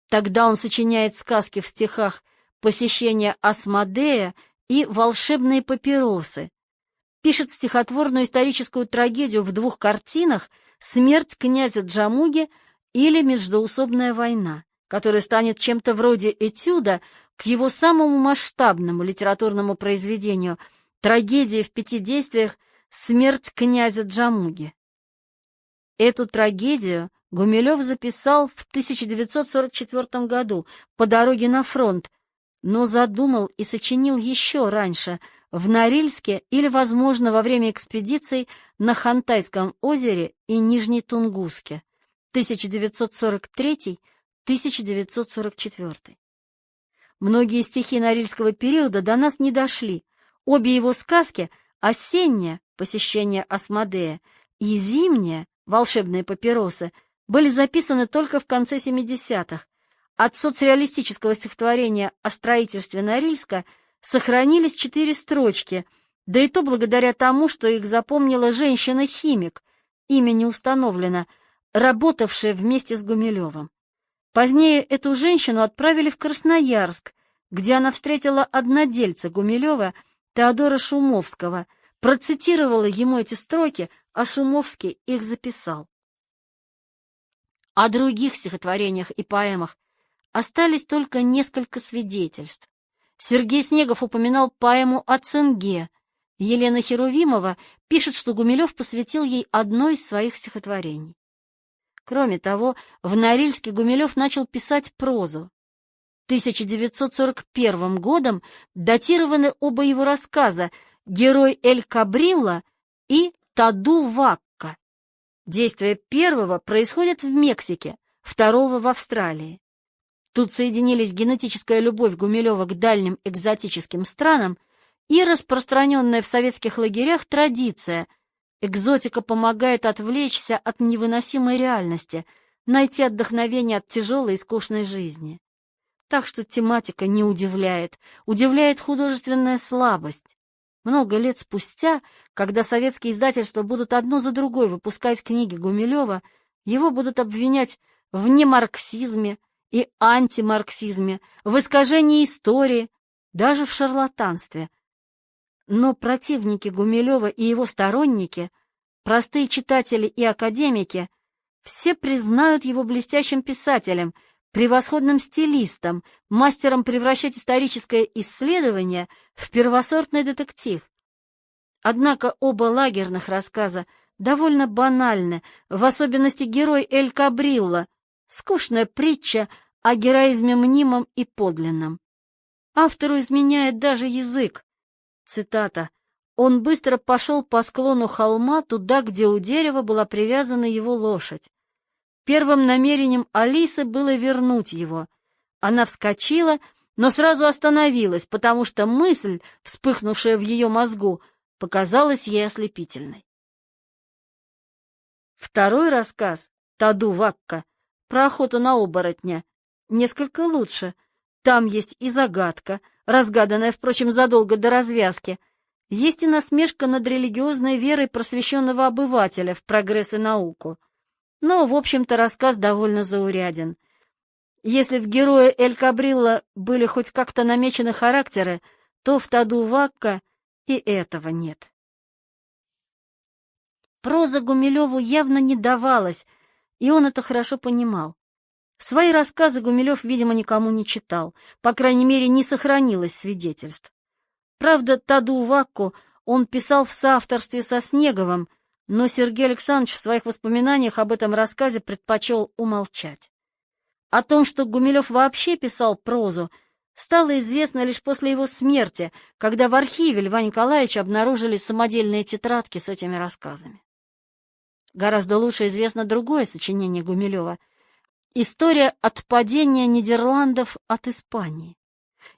Тогда он сочиняет сказки в стихах «Посещение Асмодея» и «Волшебные папиросы», пишет стихотворную историческую трагедию в двух картинах «Смерть князя Джамуги» или «Междоусобная война», которая станет чем-то вроде этюда к его самому масштабному литературному произведению «Трагедия в 5 действиях. Смерть князя Джамуги». Эту трагедию Гумилев записал в 1944 году по дороге на фронт, но задумал и сочинил еще раньше, в Норильске или, возможно, во время экспедиций на Хантайском озере и Нижнетунгуске 1943-1944. Многие стихи норильского периода до нас не дошли. Обе его сказки, осенняя «Посещение Асмодея» и зимняя «Волшебные папиросы», были записаны только в конце 70-х. От соцреалистического стихотворения о строительстве Норильска сохранились 4 строчки, да и то благодаря тому, что их запомнила женщина-химик, имя не установлено, работавшая вместе с Гумилевым. Позднее эту женщину отправили в Красноярск, где она встретила однодельца Гумилева Теодора Шумовского, процитировала ему эти строки, а Шумовский их записал. О других стихотворениях и поэмах остались только несколько свидетельств. Сергей Снегов упоминал поэму о цинге. Елена Херувимова пишет, что Гумилев посвятил ей одно из своих стихотворений. Кроме того, в Норильске Гумилев начал писать прозу. 1941 годом датированы оба его рассказа «Герой Эль Кабрилла» и «Таду Вакка». Действие первого происходит в Мексике, второго — в Австралии. Тут соединились генетическая любовь Гумилева к дальним экзотическим странам и распространенная в советских лагерях традиция. Экзотика помогает отвлечься от невыносимой реальности, найти отдохновение от тяжелой и скучной жизни. Так что тематика не удивляет, удивляет художественная слабость. Много лет спустя, когда советские издательства будут одно за другой выпускать книги Гумилева, его будут обвинять в немарксизме и антимарксизме, в искажении истории, даже в шарлатанстве. Но противники Гумилева и его сторонники простые читатели и академики все признают его блестящим писателем, превосходным стилистом, мастером превращать историческое исследование в первосортный детектив. Однако оба лагерных рассказа довольно банальны, в особенности герой Эль Кабрилла, скучная притча о героизме мнимом и подлинном. Автору изменяет даже язык. Цитата: «Он быстро пошел по склону холма туда, где у дерева была привязана его лошадь. Первым намерением Алисы было вернуть его. Она вскочила, но сразу остановилась, потому что мысль, вспыхнувшая в ее мозгу, показалась ей ослепительной». Второй рассказ «Таду Вакка» про охоту на оборотня несколько лучше. Там есть и загадка, разгаданная, впрочем, задолго до развязки. Есть и насмешка над религиозной верой просвещенного обывателя в прогресс и науку. Но, в общем-то, рассказ довольно зауряден. Если в герое Эль Кабрилла были хоть как-то намечены характеры, то в Таду Вакка и этого нет. Проза Гумилеву явно не давалась, и он это хорошо понимал. Свои рассказы Гумилев, видимо, никому не читал, по крайней мере, не сохранилось свидетельств. Правда, Таду Вакку он писал в соавторстве со Снеговым, но Сергей Александрович в своих воспоминаниях об этом рассказе предпочел умолчать. О том, что Гумилев вообще писал прозу, стало известно лишь после его смерти, когда в архиве Льва Николаевича обнаружили самодельные тетрадки с этими рассказами. Гораздо лучше известно другое сочинение Гумилева — «История отпадения Нидерландов от Испании».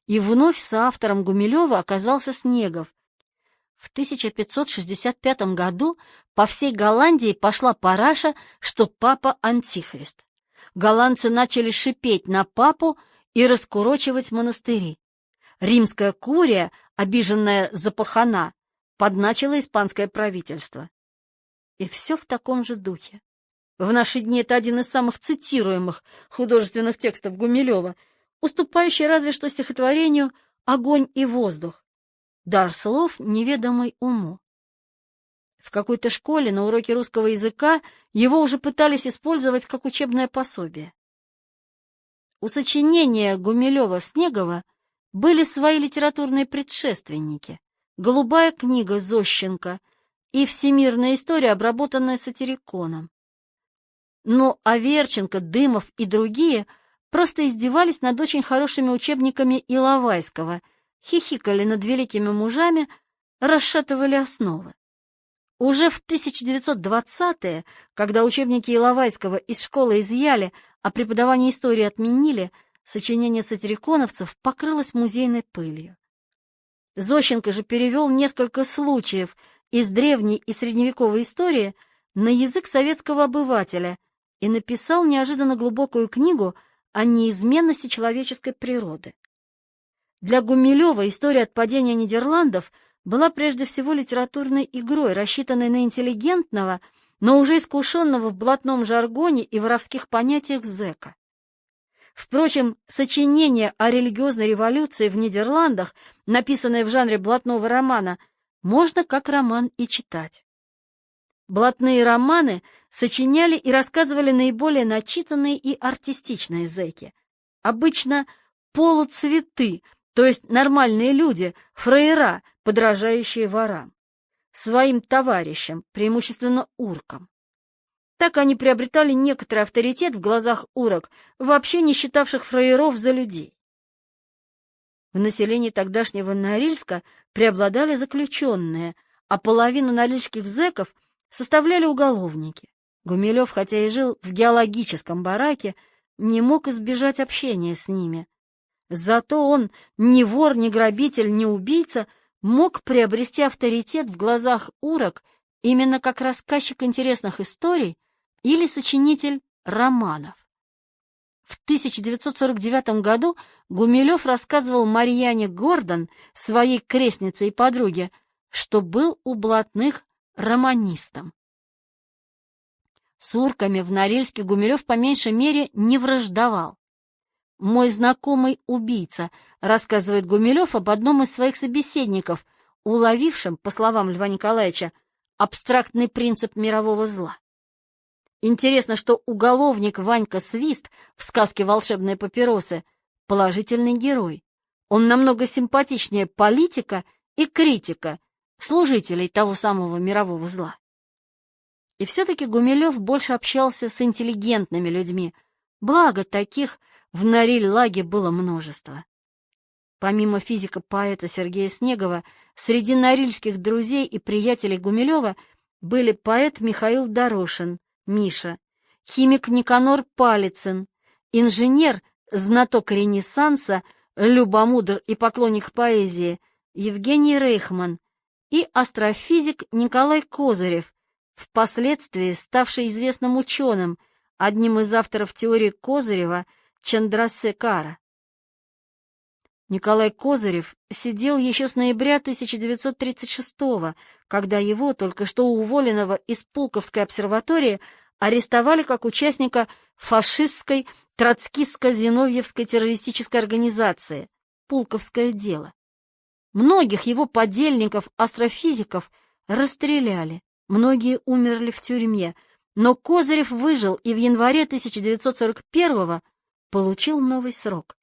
И вновь соавтором Гумилева оказался Снегов. В 1565 году по всей Голландии пошла параша, что папа антихрист. Голландцы начали шипеть на папу и раскурочивать монастыри. Римская курия, обиженная за пахана, подначила испанское правительство. И все в таком же духе. В наши дни это один из самых цитируемых художественных текстов Гумилева, уступающий разве что стихотворению «Огонь и воздух». Дар слов, неведомый уму. В какой-то школе на уроке русского языка его уже пытались использовать как учебное пособие. У сочинения Гумилева-Снегова были свои литературные предшественники: «Голубая книга» Зощенко и «Всемирная история», обработанная сатириконом. Но Аверченко, Дымов и другие просто издевались над очень хорошими учебниками Иловайского, хихикали над великими мужами, расшатывали основы. Уже в 1920-е, когда учебники Иловайского из школы изъяли, а преподавание истории отменили, сочинение сатириконовцев покрылось музейной пылью. Зощенко же перевел несколько случаев из древней и средневековой истории на язык советского обывателя и написал неожиданно глубокую книгу о неизменности человеческой природы. Для Гумилева история отпадения Нидерландов была прежде всего литературной игрой, рассчитанной на интеллигентного, но уже искушенного в блатном жаргоне и воровских понятиях зэка. Впрочем, сочинение о религиозной революции в Нидерландах, написанное в жанре блатного романа, можно как роман и читать. Блатные романы сочиняли и рассказывали наиболее начитанные и артистичные зэки, обычно полуцветы, то есть нормальные люди, фраера, подражающие ворам, своим товарищам, преимущественно уркам. Так они приобретали некоторый авторитет в глазах урок, вообще не считавших фраеров за людей. В населении тогдашнего Норильска преобладали заключенные, а половину норильских зэков составляли уголовники. Гумилев, хотя и жил в геологическом бараке, не мог избежать общения с ними. Зато он, ни вор, ни грабитель, ни убийца, мог приобрести авторитет в глазах урок именно как рассказчик интересных историй или сочинитель романов. В 1949 году Гумилев рассказывал Марьяне Гордон, своей крестнице и подруге, что был у блатных романистом. С урками в Норильске Гумилев по меньшей мере не враждовал. «Мой знакомый убийца», — рассказывает Гумилев об одном из своих собеседников, уловившем, по словам Льва Николаевича, абстрактный принцип мирового зла. Интересно, что уголовник Ванька Свист в сказке «Волшебные папиросы» — положительный герой. Он намного симпатичнее политика и критика, служителей того самого мирового зла. И все-таки Гумилев больше общался с интеллигентными людьми, благо таких в Нориль-Лаге было множество. Помимо физика-поэта Сергея Снегова, среди норильских друзей и приятелей Гумилева были поэт Михаил Дорошин, Миша, химик Никанор Палицын, инженер, знаток Ренессанса, любомудр и поклонник поэзии Евгений Рейхман и астрофизик Николай Козырев, впоследствии ставший известным ученым, одним из авторов теории Козырева Чандрасекара. Николай Козырев сидел еще с ноября 1936-го, когда его, только что уволенного из Пулковской обсерватории, арестовали как участника фашистской троцкистско-зиновьевской террористической организации «Пулковское дело». Многих его подельников-астрофизиков расстреляли, многие умерли в тюрьме, но Козырев выжил и в январе 1941-го получил новый срок.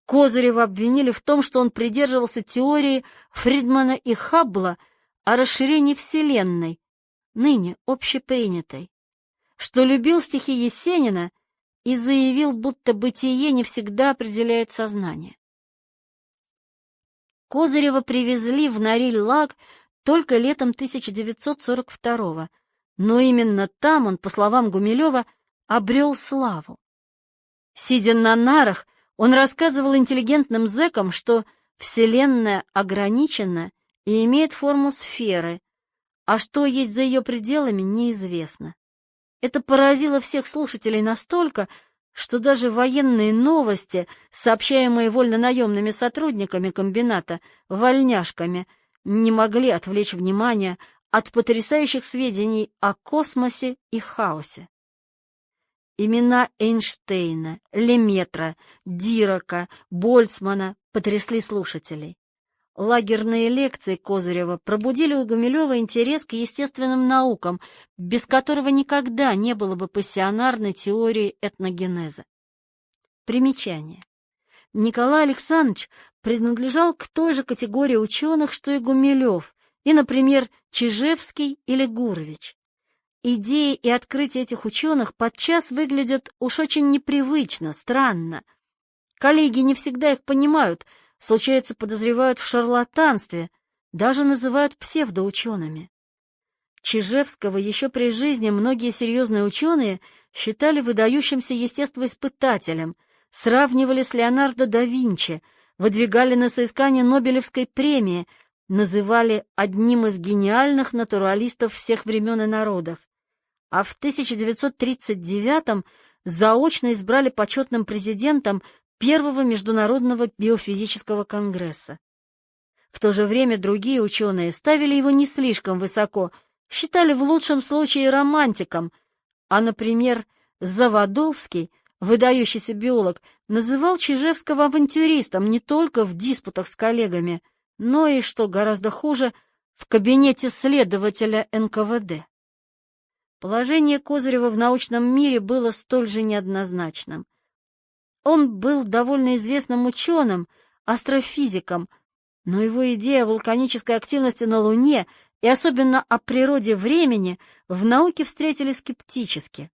Козырева обвинили в том, что он придерживался теории Фридмана и Хаббла о расширении Вселенной, ныне общепринятой, что любил стихи Есенина и заявил, будто бытие не всегда определяет сознание. Козырева привезли в Нориль-Лаг только летом 1942-го, но именно там он, по словам Гумилева, обрел славу. Сидя на нарах, он рассказывал интеллигентным зэкам, что Вселенная ограничена и имеет форму сферы, а что есть за ее пределами, неизвестно. Это поразило всех слушателей настолько, что даже военные новости, сообщаемые вольнонаемными сотрудниками комбината, вольняшками, не могли отвлечь внимание от потрясающих сведений о космосе и хаосе. Имена Эйнштейна, Леметра, Дирака, Больцмана потрясли слушателей. Лагерные лекции Козырева пробудили у Гумилева интерес к естественным наукам, без которого никогда не было бы пассионарной теории этногенеза. Примечание. Николай Александрович принадлежал к той же категории ученых, что и Гумилев, и, например, Чижевский или Гурвич. Идеи и открытия этих ученых подчас выглядят уж очень непривычно, странно. Коллеги не всегда их понимают, случается, подозревают в шарлатанстве, даже называют псевдоучеными. Чижевского еще при жизни многие серьезные ученые считали выдающимся естествоиспытателем, сравнивали с Леонардо да Винчи, выдвигали на соискание Нобелевской премии, называли одним из гениальных натуралистов всех времен и народов. А в 1939-м заочно избрали почетным президентом Первого международного биофизического конгресса. В то же время другие ученые ставили его не слишком высоко, считали в лучшем случае романтиком, а, например, Заводовский, выдающийся биолог, называл Чижевского авантюристом не только в диспутах с коллегами, но и, что гораздо хуже, в кабинете следователя НКВД. Положение Козырева в научном мире было столь же неоднозначным. Он был довольно известным ученым, астрофизиком, но его идея о вулканической активности на Луне и особенно о природе времени в науке встретили скептически.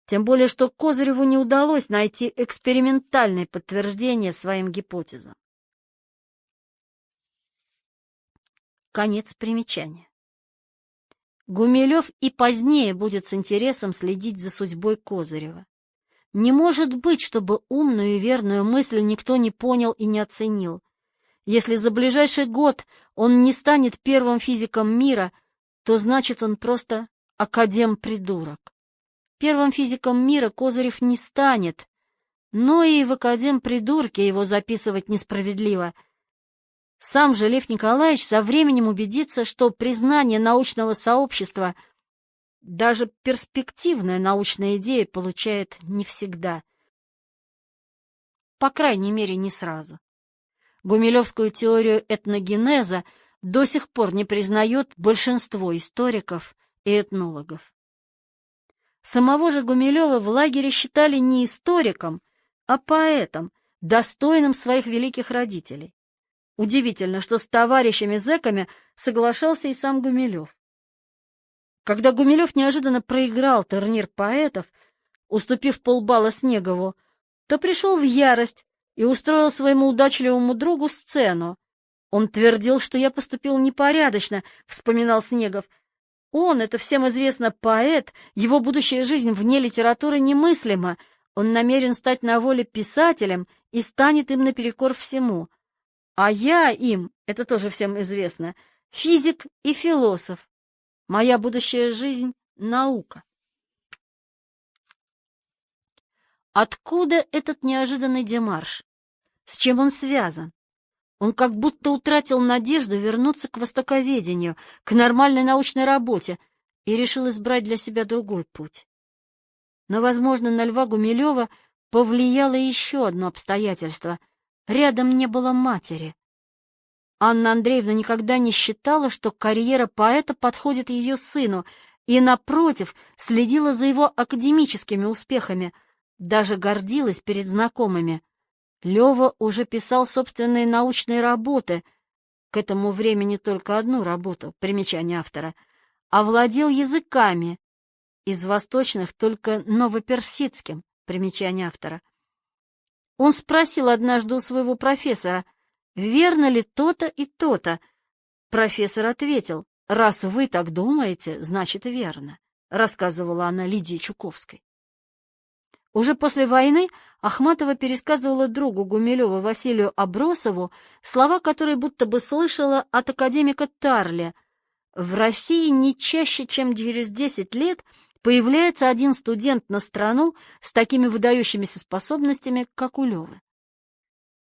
Тем более, что Козыреву не удалось найти экспериментальное подтверждение своим гипотезам. Конец примечания. Гумилев и позднее будет с интересом следить за судьбой Козырева. Не может быть, чтобы умную и верную мысль никто не понял и не оценил. Если за ближайший год он не станет первым физиком мира, то значит он просто академ-придурок. Первым физиком мира Козырев не станет, но и в академ-придурке его записывать несправедливо. Сам же Лев Николаевич со временем убедится, что признание научного сообщества, даже перспективная научная идея, получает не всегда. По крайней мере, не сразу. Гумилевскую теорию этногенеза до сих пор не признает большинство историков и этнологов. Самого же Гумилева в лагере считали не историком, а поэтом, достойным своих великих родителей. Удивительно, что с товарищами-зэками соглашался и сам Гумилев. Когда Гумилев неожиданно проиграл турнир поэтов, уступив полбалла Снегову, то пришел в ярость и устроил своему удачливому другу сцену. «Он твердил, что я поступил непорядочно», — вспоминал Снегов. «Он, это всем известно, поэт, его будущая жизнь вне литературы немыслима. Он намерен стать на воле писателем и станет им наперекор всему. А я им, это тоже всем известно, физик и философ. Моя будущая жизнь — наука». Откуда этот неожиданный демарш? С чем он связан? Он как будто утратил надежду вернуться к востоковедению, к нормальной научной работе, и решил избрать для себя другой путь. Но, возможно, на Льва Гумилева повлияло еще одно обстоятельство. Рядом не было матери. Анна Андреевна никогда не считала, что карьера поэта подходит ее сыну, и, напротив, следила за его академическими успехами, даже гордилась перед знакомыми. Лёва уже писал собственные научные работы, к этому времени только одну работу, примечание автора, овладел языками, из восточных только новоперсидским, примечание автора. Он спросил однажды у своего профессора, верно ли то-то и то-то. Профессор ответил, раз вы так думаете, значит верно, рассказывала она Лидии Чуковской. Уже после войны Ахматова пересказывала другу Гумилева Василию Абросову слова, которые будто бы слышала от академика Тарля. В России не чаще, чем через 10 лет появляется один студент на страну с такими выдающимися способностями, как у Лёвы.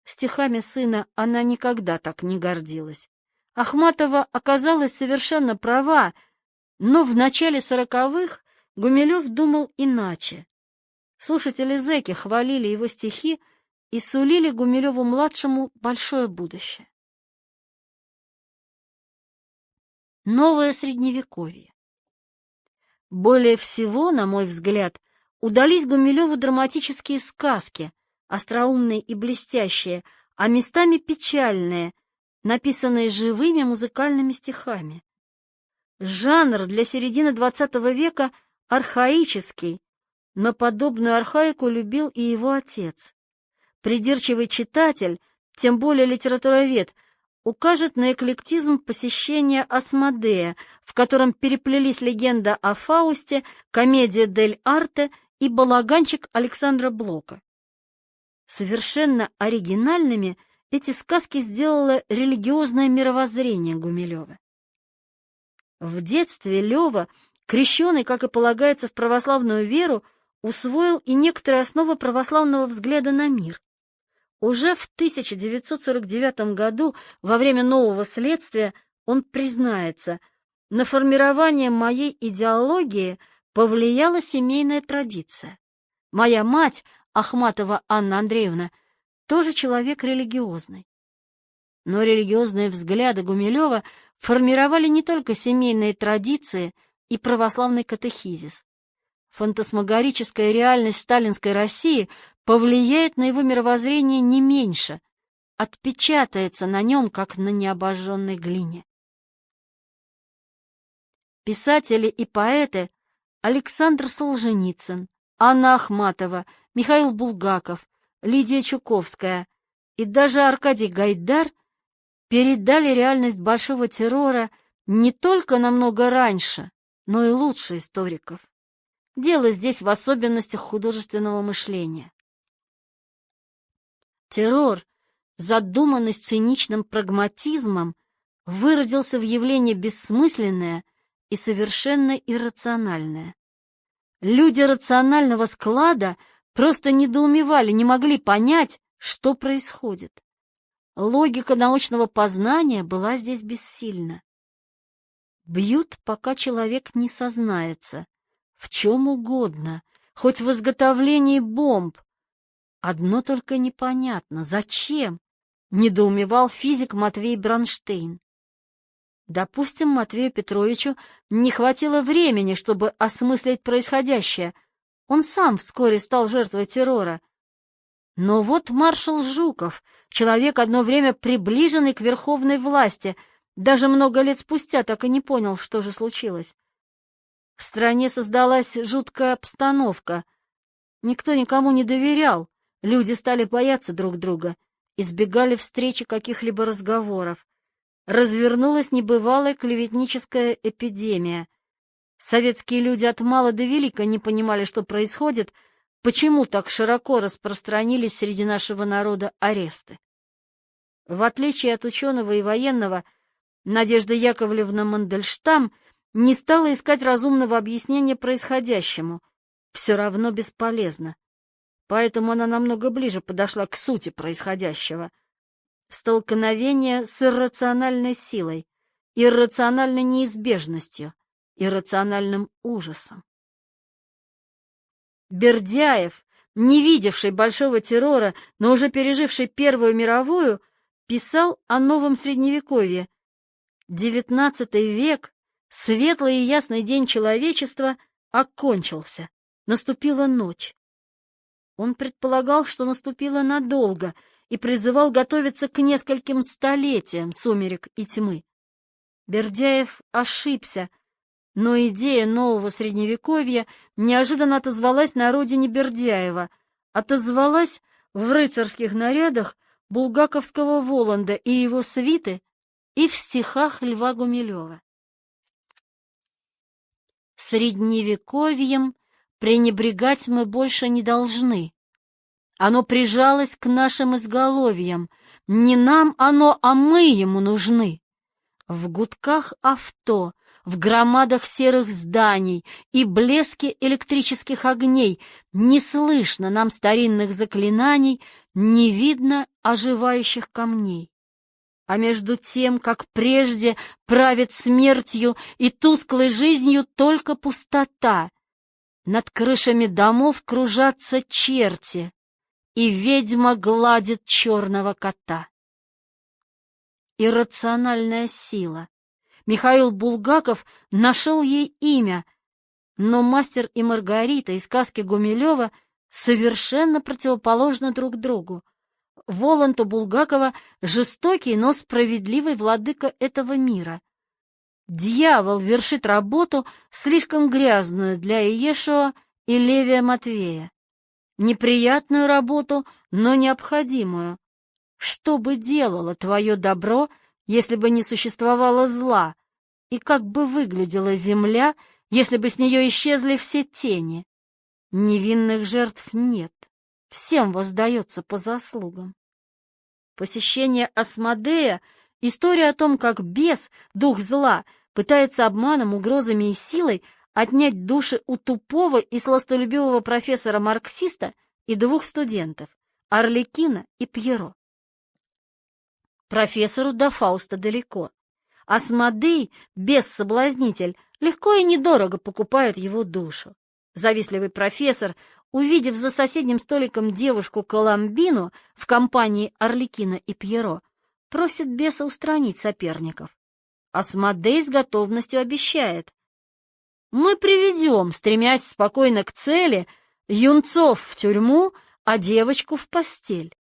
Стихами сына она никогда так не гордилась. Ахматова оказалась совершенно права, но в начале 40-х Гумилев думал иначе. Слушатели-зэки хвалили его стихи и сулили Гумилеву-младшему большое будущее. Новое Средневековье. Более всего, на мой взгляд, удались Гумилеву драматические сказки, остроумные и блестящие, а местами печальные, написанные живыми музыкальными стихами. Жанр для середины XX века архаический, но подобную архаику любил и его отец. Придирчивый читатель, тем более литературовед, укажет на эклектизм посещения Асмодея, в котором переплелись легенда о Фаусте, комедия дель арте и балаганчик Александра Блока. Совершенно оригинальными эти сказки сделало религиозное мировоззрение Гумилева. В детстве Лёва, крещеный, как и полагается, в православную веру, усвоил и некоторые основы православного взгляда на мир. Уже в 1949 году, во время нового следствия, он признается, на формирование моей идеологии повлияла семейная традиция. Моя мать, Ахматова Анна Андреевна, тоже человек религиозный. Но религиозные взгляды Гумилева формировали не только семейные традиции и православный катехизис. Фантасмагорическая реальность сталинской России повлияет на его мировоззрение не меньше, отпечатается на нем, как на необожженной глине. Писатели и поэты Александр Солженицын, Анна Ахматова, Михаил Булгаков, Лидия Чуковская и даже Аркадий Гайдар передали реальность большого террора не только намного раньше, но и лучше историков. Дело здесь в особенностях художественного мышления. Террор, задуманный с циничным прагматизмом, выродился в явление бессмысленное и совершенно иррациональное. Люди рационального склада просто недоумевали, не могли понять, что происходит. Логика научного познания была здесь бессильна. Бьют, пока человек не сознается, в чем угодно, хоть в изготовлении бомб. Одно только непонятно, зачем, недоумевал физик Матвей Бронштейн. Допустим, Матвею Петровичу не хватило времени, чтобы осмыслить происходящее. Он сам вскоре стал жертвой террора. Но вот маршал Жуков, человек, одно время приближенный к верховной власти, даже много лет спустя так и не понял, что же случилось. В стране создалась жуткая обстановка. Никто никому не доверял, люди стали бояться друг друга, избегали встречи каких-либо разговоров. Развернулась небывалая клеветническая эпидемия. Советские люди от мала до велика не понимали, что происходит, почему так широко распространились среди нашего народа аресты. В отличие от ученого и военного, Надежда Яковлевна Мандельштам не стала искать разумного объяснения происходящему. Все равно бесполезно. Поэтому она намного ближе подошла к сути происходящего. Столкновение с иррациональной силой, иррациональной неизбежностью, иррациональным ужасом. Бердяев, не видевший большого террора, но уже переживший Первую мировую, писал о новом Средневековье. XIX век, светлый и ясный день человечества, окончился. Наступила ночь. Он предполагал, что наступила надолго, и призывал готовиться к нескольким столетиям сумерек и тьмы. Бердяев ошибся, но идея нового Средневековья неожиданно отозвалась на родине Бердяева, отозвалась в рыцарских нарядах булгаковского Воланда и его свиты и в стихах Льва Гумилева. Средневековьем пренебрегать мы больше не должны. Оно прижалось к нашим изголовьям. Не нам оно, а мы ему нужны. В гудках авто, в громадах серых зданий и блеске электрических огней не слышно нам старинных заклинаний, не видно оживающих камней. А между тем, как прежде, правит смертью и тусклой жизнью только пустота. Над крышами домов кружатся черти, и ведьма гладит черного кота. Иррациональная сила. Михаил Булгаков нашел ей имя, но «Мастер и Маргарита» и сказки Гумилева совершенно противоположны друг другу. Воланд у Булгакова жестокий, но справедливый владыка этого мира. Дьявол вершит работу, слишком грязную для Иешуа и Левия Матвея. Неприятную работу, но необходимую. Что бы делало твое добро, если бы не существовало зла, и как бы выглядела земля, если бы с нее исчезли все тени? Невинных жертв нет, всем воздается по заслугам. Посещение Асмодея — история о том, как бес, дух зла, пытается обманом, угрозами и силой отнять души у тупого и сластолюбивого профессора-марксиста и двух студентов — Арлекина и Пьеро. Профессору до Фауста далеко. Асмодей, бес-соблазнитель, легко и недорого покупает его душу. Завистливый профессор, увидев за соседним столиком девушку Коломбину в компании Арлекина и Пьеро, просит беса устранить соперников. Асмодей с готовностью обещает: «Мы приведем, стремясь спокойно к цели, юнцов в тюрьму, а девочку в постель».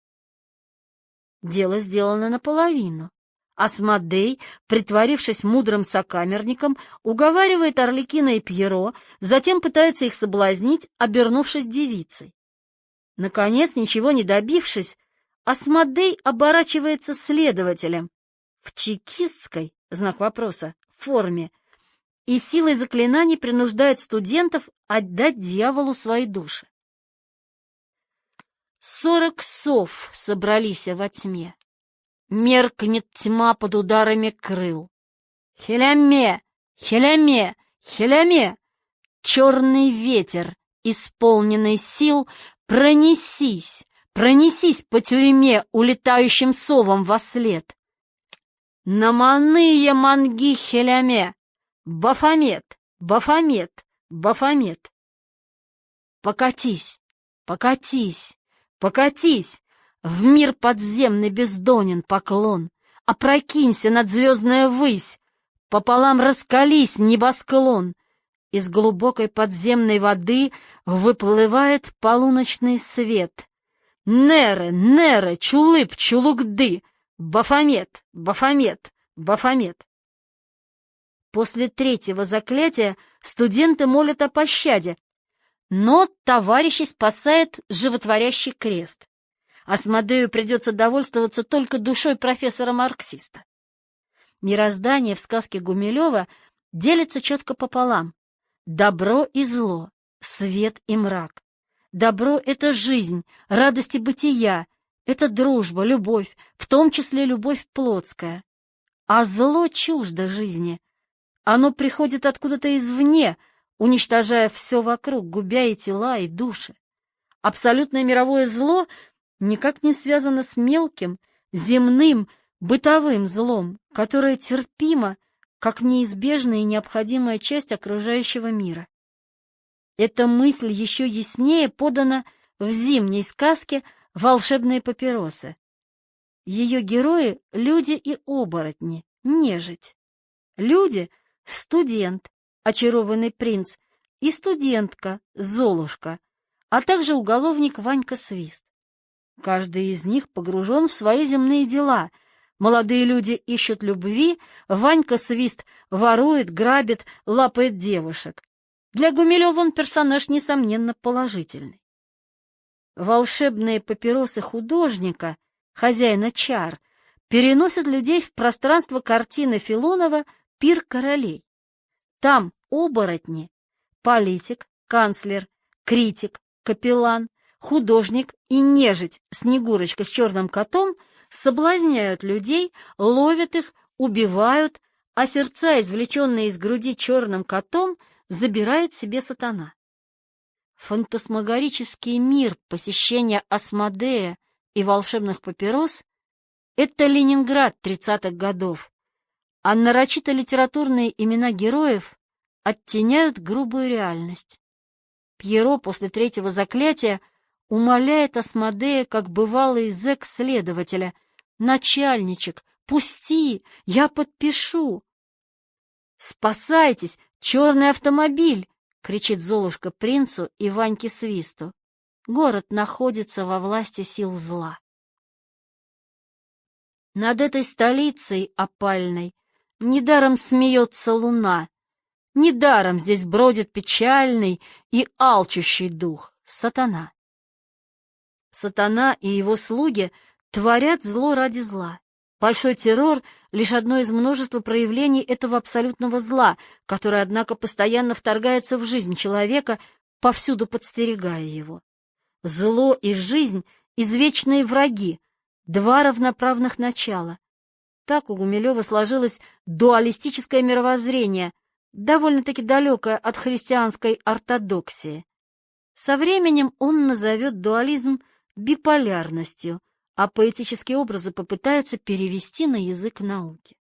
Дело сделано наполовину. Асмодей, притворившись мудрым сокамерником, уговаривает Арлекина и Пьеро, затем пытается их соблазнить, обернувшись девицей. Наконец, ничего не добившись, Асмодей оборачивается следователем в чекистской, знак вопроса, форме и силой заклинаний принуждает студентов отдать дьяволу свои души. 40 сов собрались во тьме. Меркнет тьма под ударами крыл. Хеляме, хеляме, хеляме! Черный ветер, исполненный сил, пронесись, пронесись по тюрьме улетающим совам вослед. Наманые манги хеляме, Бафомет, Бафомет, Бафомет. Покатись, покатись, покатись, в мир подземный бездонен поклон, опрокинься над звездная высь, пополам раскались, небосклон. Из глубокой подземной воды выплывает полуночный свет. Нере, Нере, Чулып, Чулукды, Бафомет, Бафомет, Бафомет. После третьего заклятия студенты молят о пощаде, но товарищей спасает животворящий крест. Асмодею придется довольствоваться только душой профессора-марксиста. Мироздание в сказке Гумилева делится четко пополам. Добро и зло, свет и мрак. Добро — это жизнь, радость и бытия, это дружба, любовь, в том числе любовь плотская. А зло чуждо жизни. Оно приходит откуда-то извне, уничтожая все вокруг, губя и тела, и души. Абсолютное мировое зло никак не связано с мелким, земным, бытовым злом, которое терпимо, как неизбежная и необходимая часть окружающего мира. Эта мысль еще яснее подана в зимней сказке «Волшебные папиросы». Ее герои — люди и оборотни, нежить. Люди — студент, очарованный принц, и студентка, Золушка, а также уголовник Ванька Свист. Каждый из них погружен в свои земные дела. Молодые люди ищут любви, Ванька Свист ворует, грабит, лапает девушек. Для Гумилева он персонаж, несомненно, положительный. Волшебные папиросы художника, хозяина чар, переносят людей в пространство картины Филонова «Пир королей». Там оборотни, политик, канцлер, критик, капеллан, художник и нежить Снегурочка с черным котом соблазняют людей, ловят их, убивают, а сердца, извлеченные из груди черным котом, забирает себе сатана. Фантасмагорический мир посещения Асмодея и волшебных папирос — это Ленинград 30-х годов, а нарочито литературные имена героев оттеняют грубую реальность. Пьеро после третьего заклятия умоляет Асмодея, как бывалый зэк-следователя: «Начальничек, пусти, я подпишу». «Спасайтесь, черный автомобиль!» — кричит Золушка принцу и Ваньке Свисту. Город находится во власти сил зла. Над этой столицей опальной недаром смеется луна, недаром здесь бродит печальный и алчущий дух — сатана. Сатана и его слуги творят зло ради зла. Большой террор — лишь одно из множества проявлений этого абсолютного зла, которое, однако, постоянно вторгается в жизнь человека, повсюду подстерегая его. Зло и жизнь — извечные враги, два равноправных начала. Так у Гумилева сложилось дуалистическое мировоззрение, довольно-таки далекое от христианской ортодоксии. Со временем он назовет дуализм биполярностью, а поэтические образы попытается перевести на язык науки.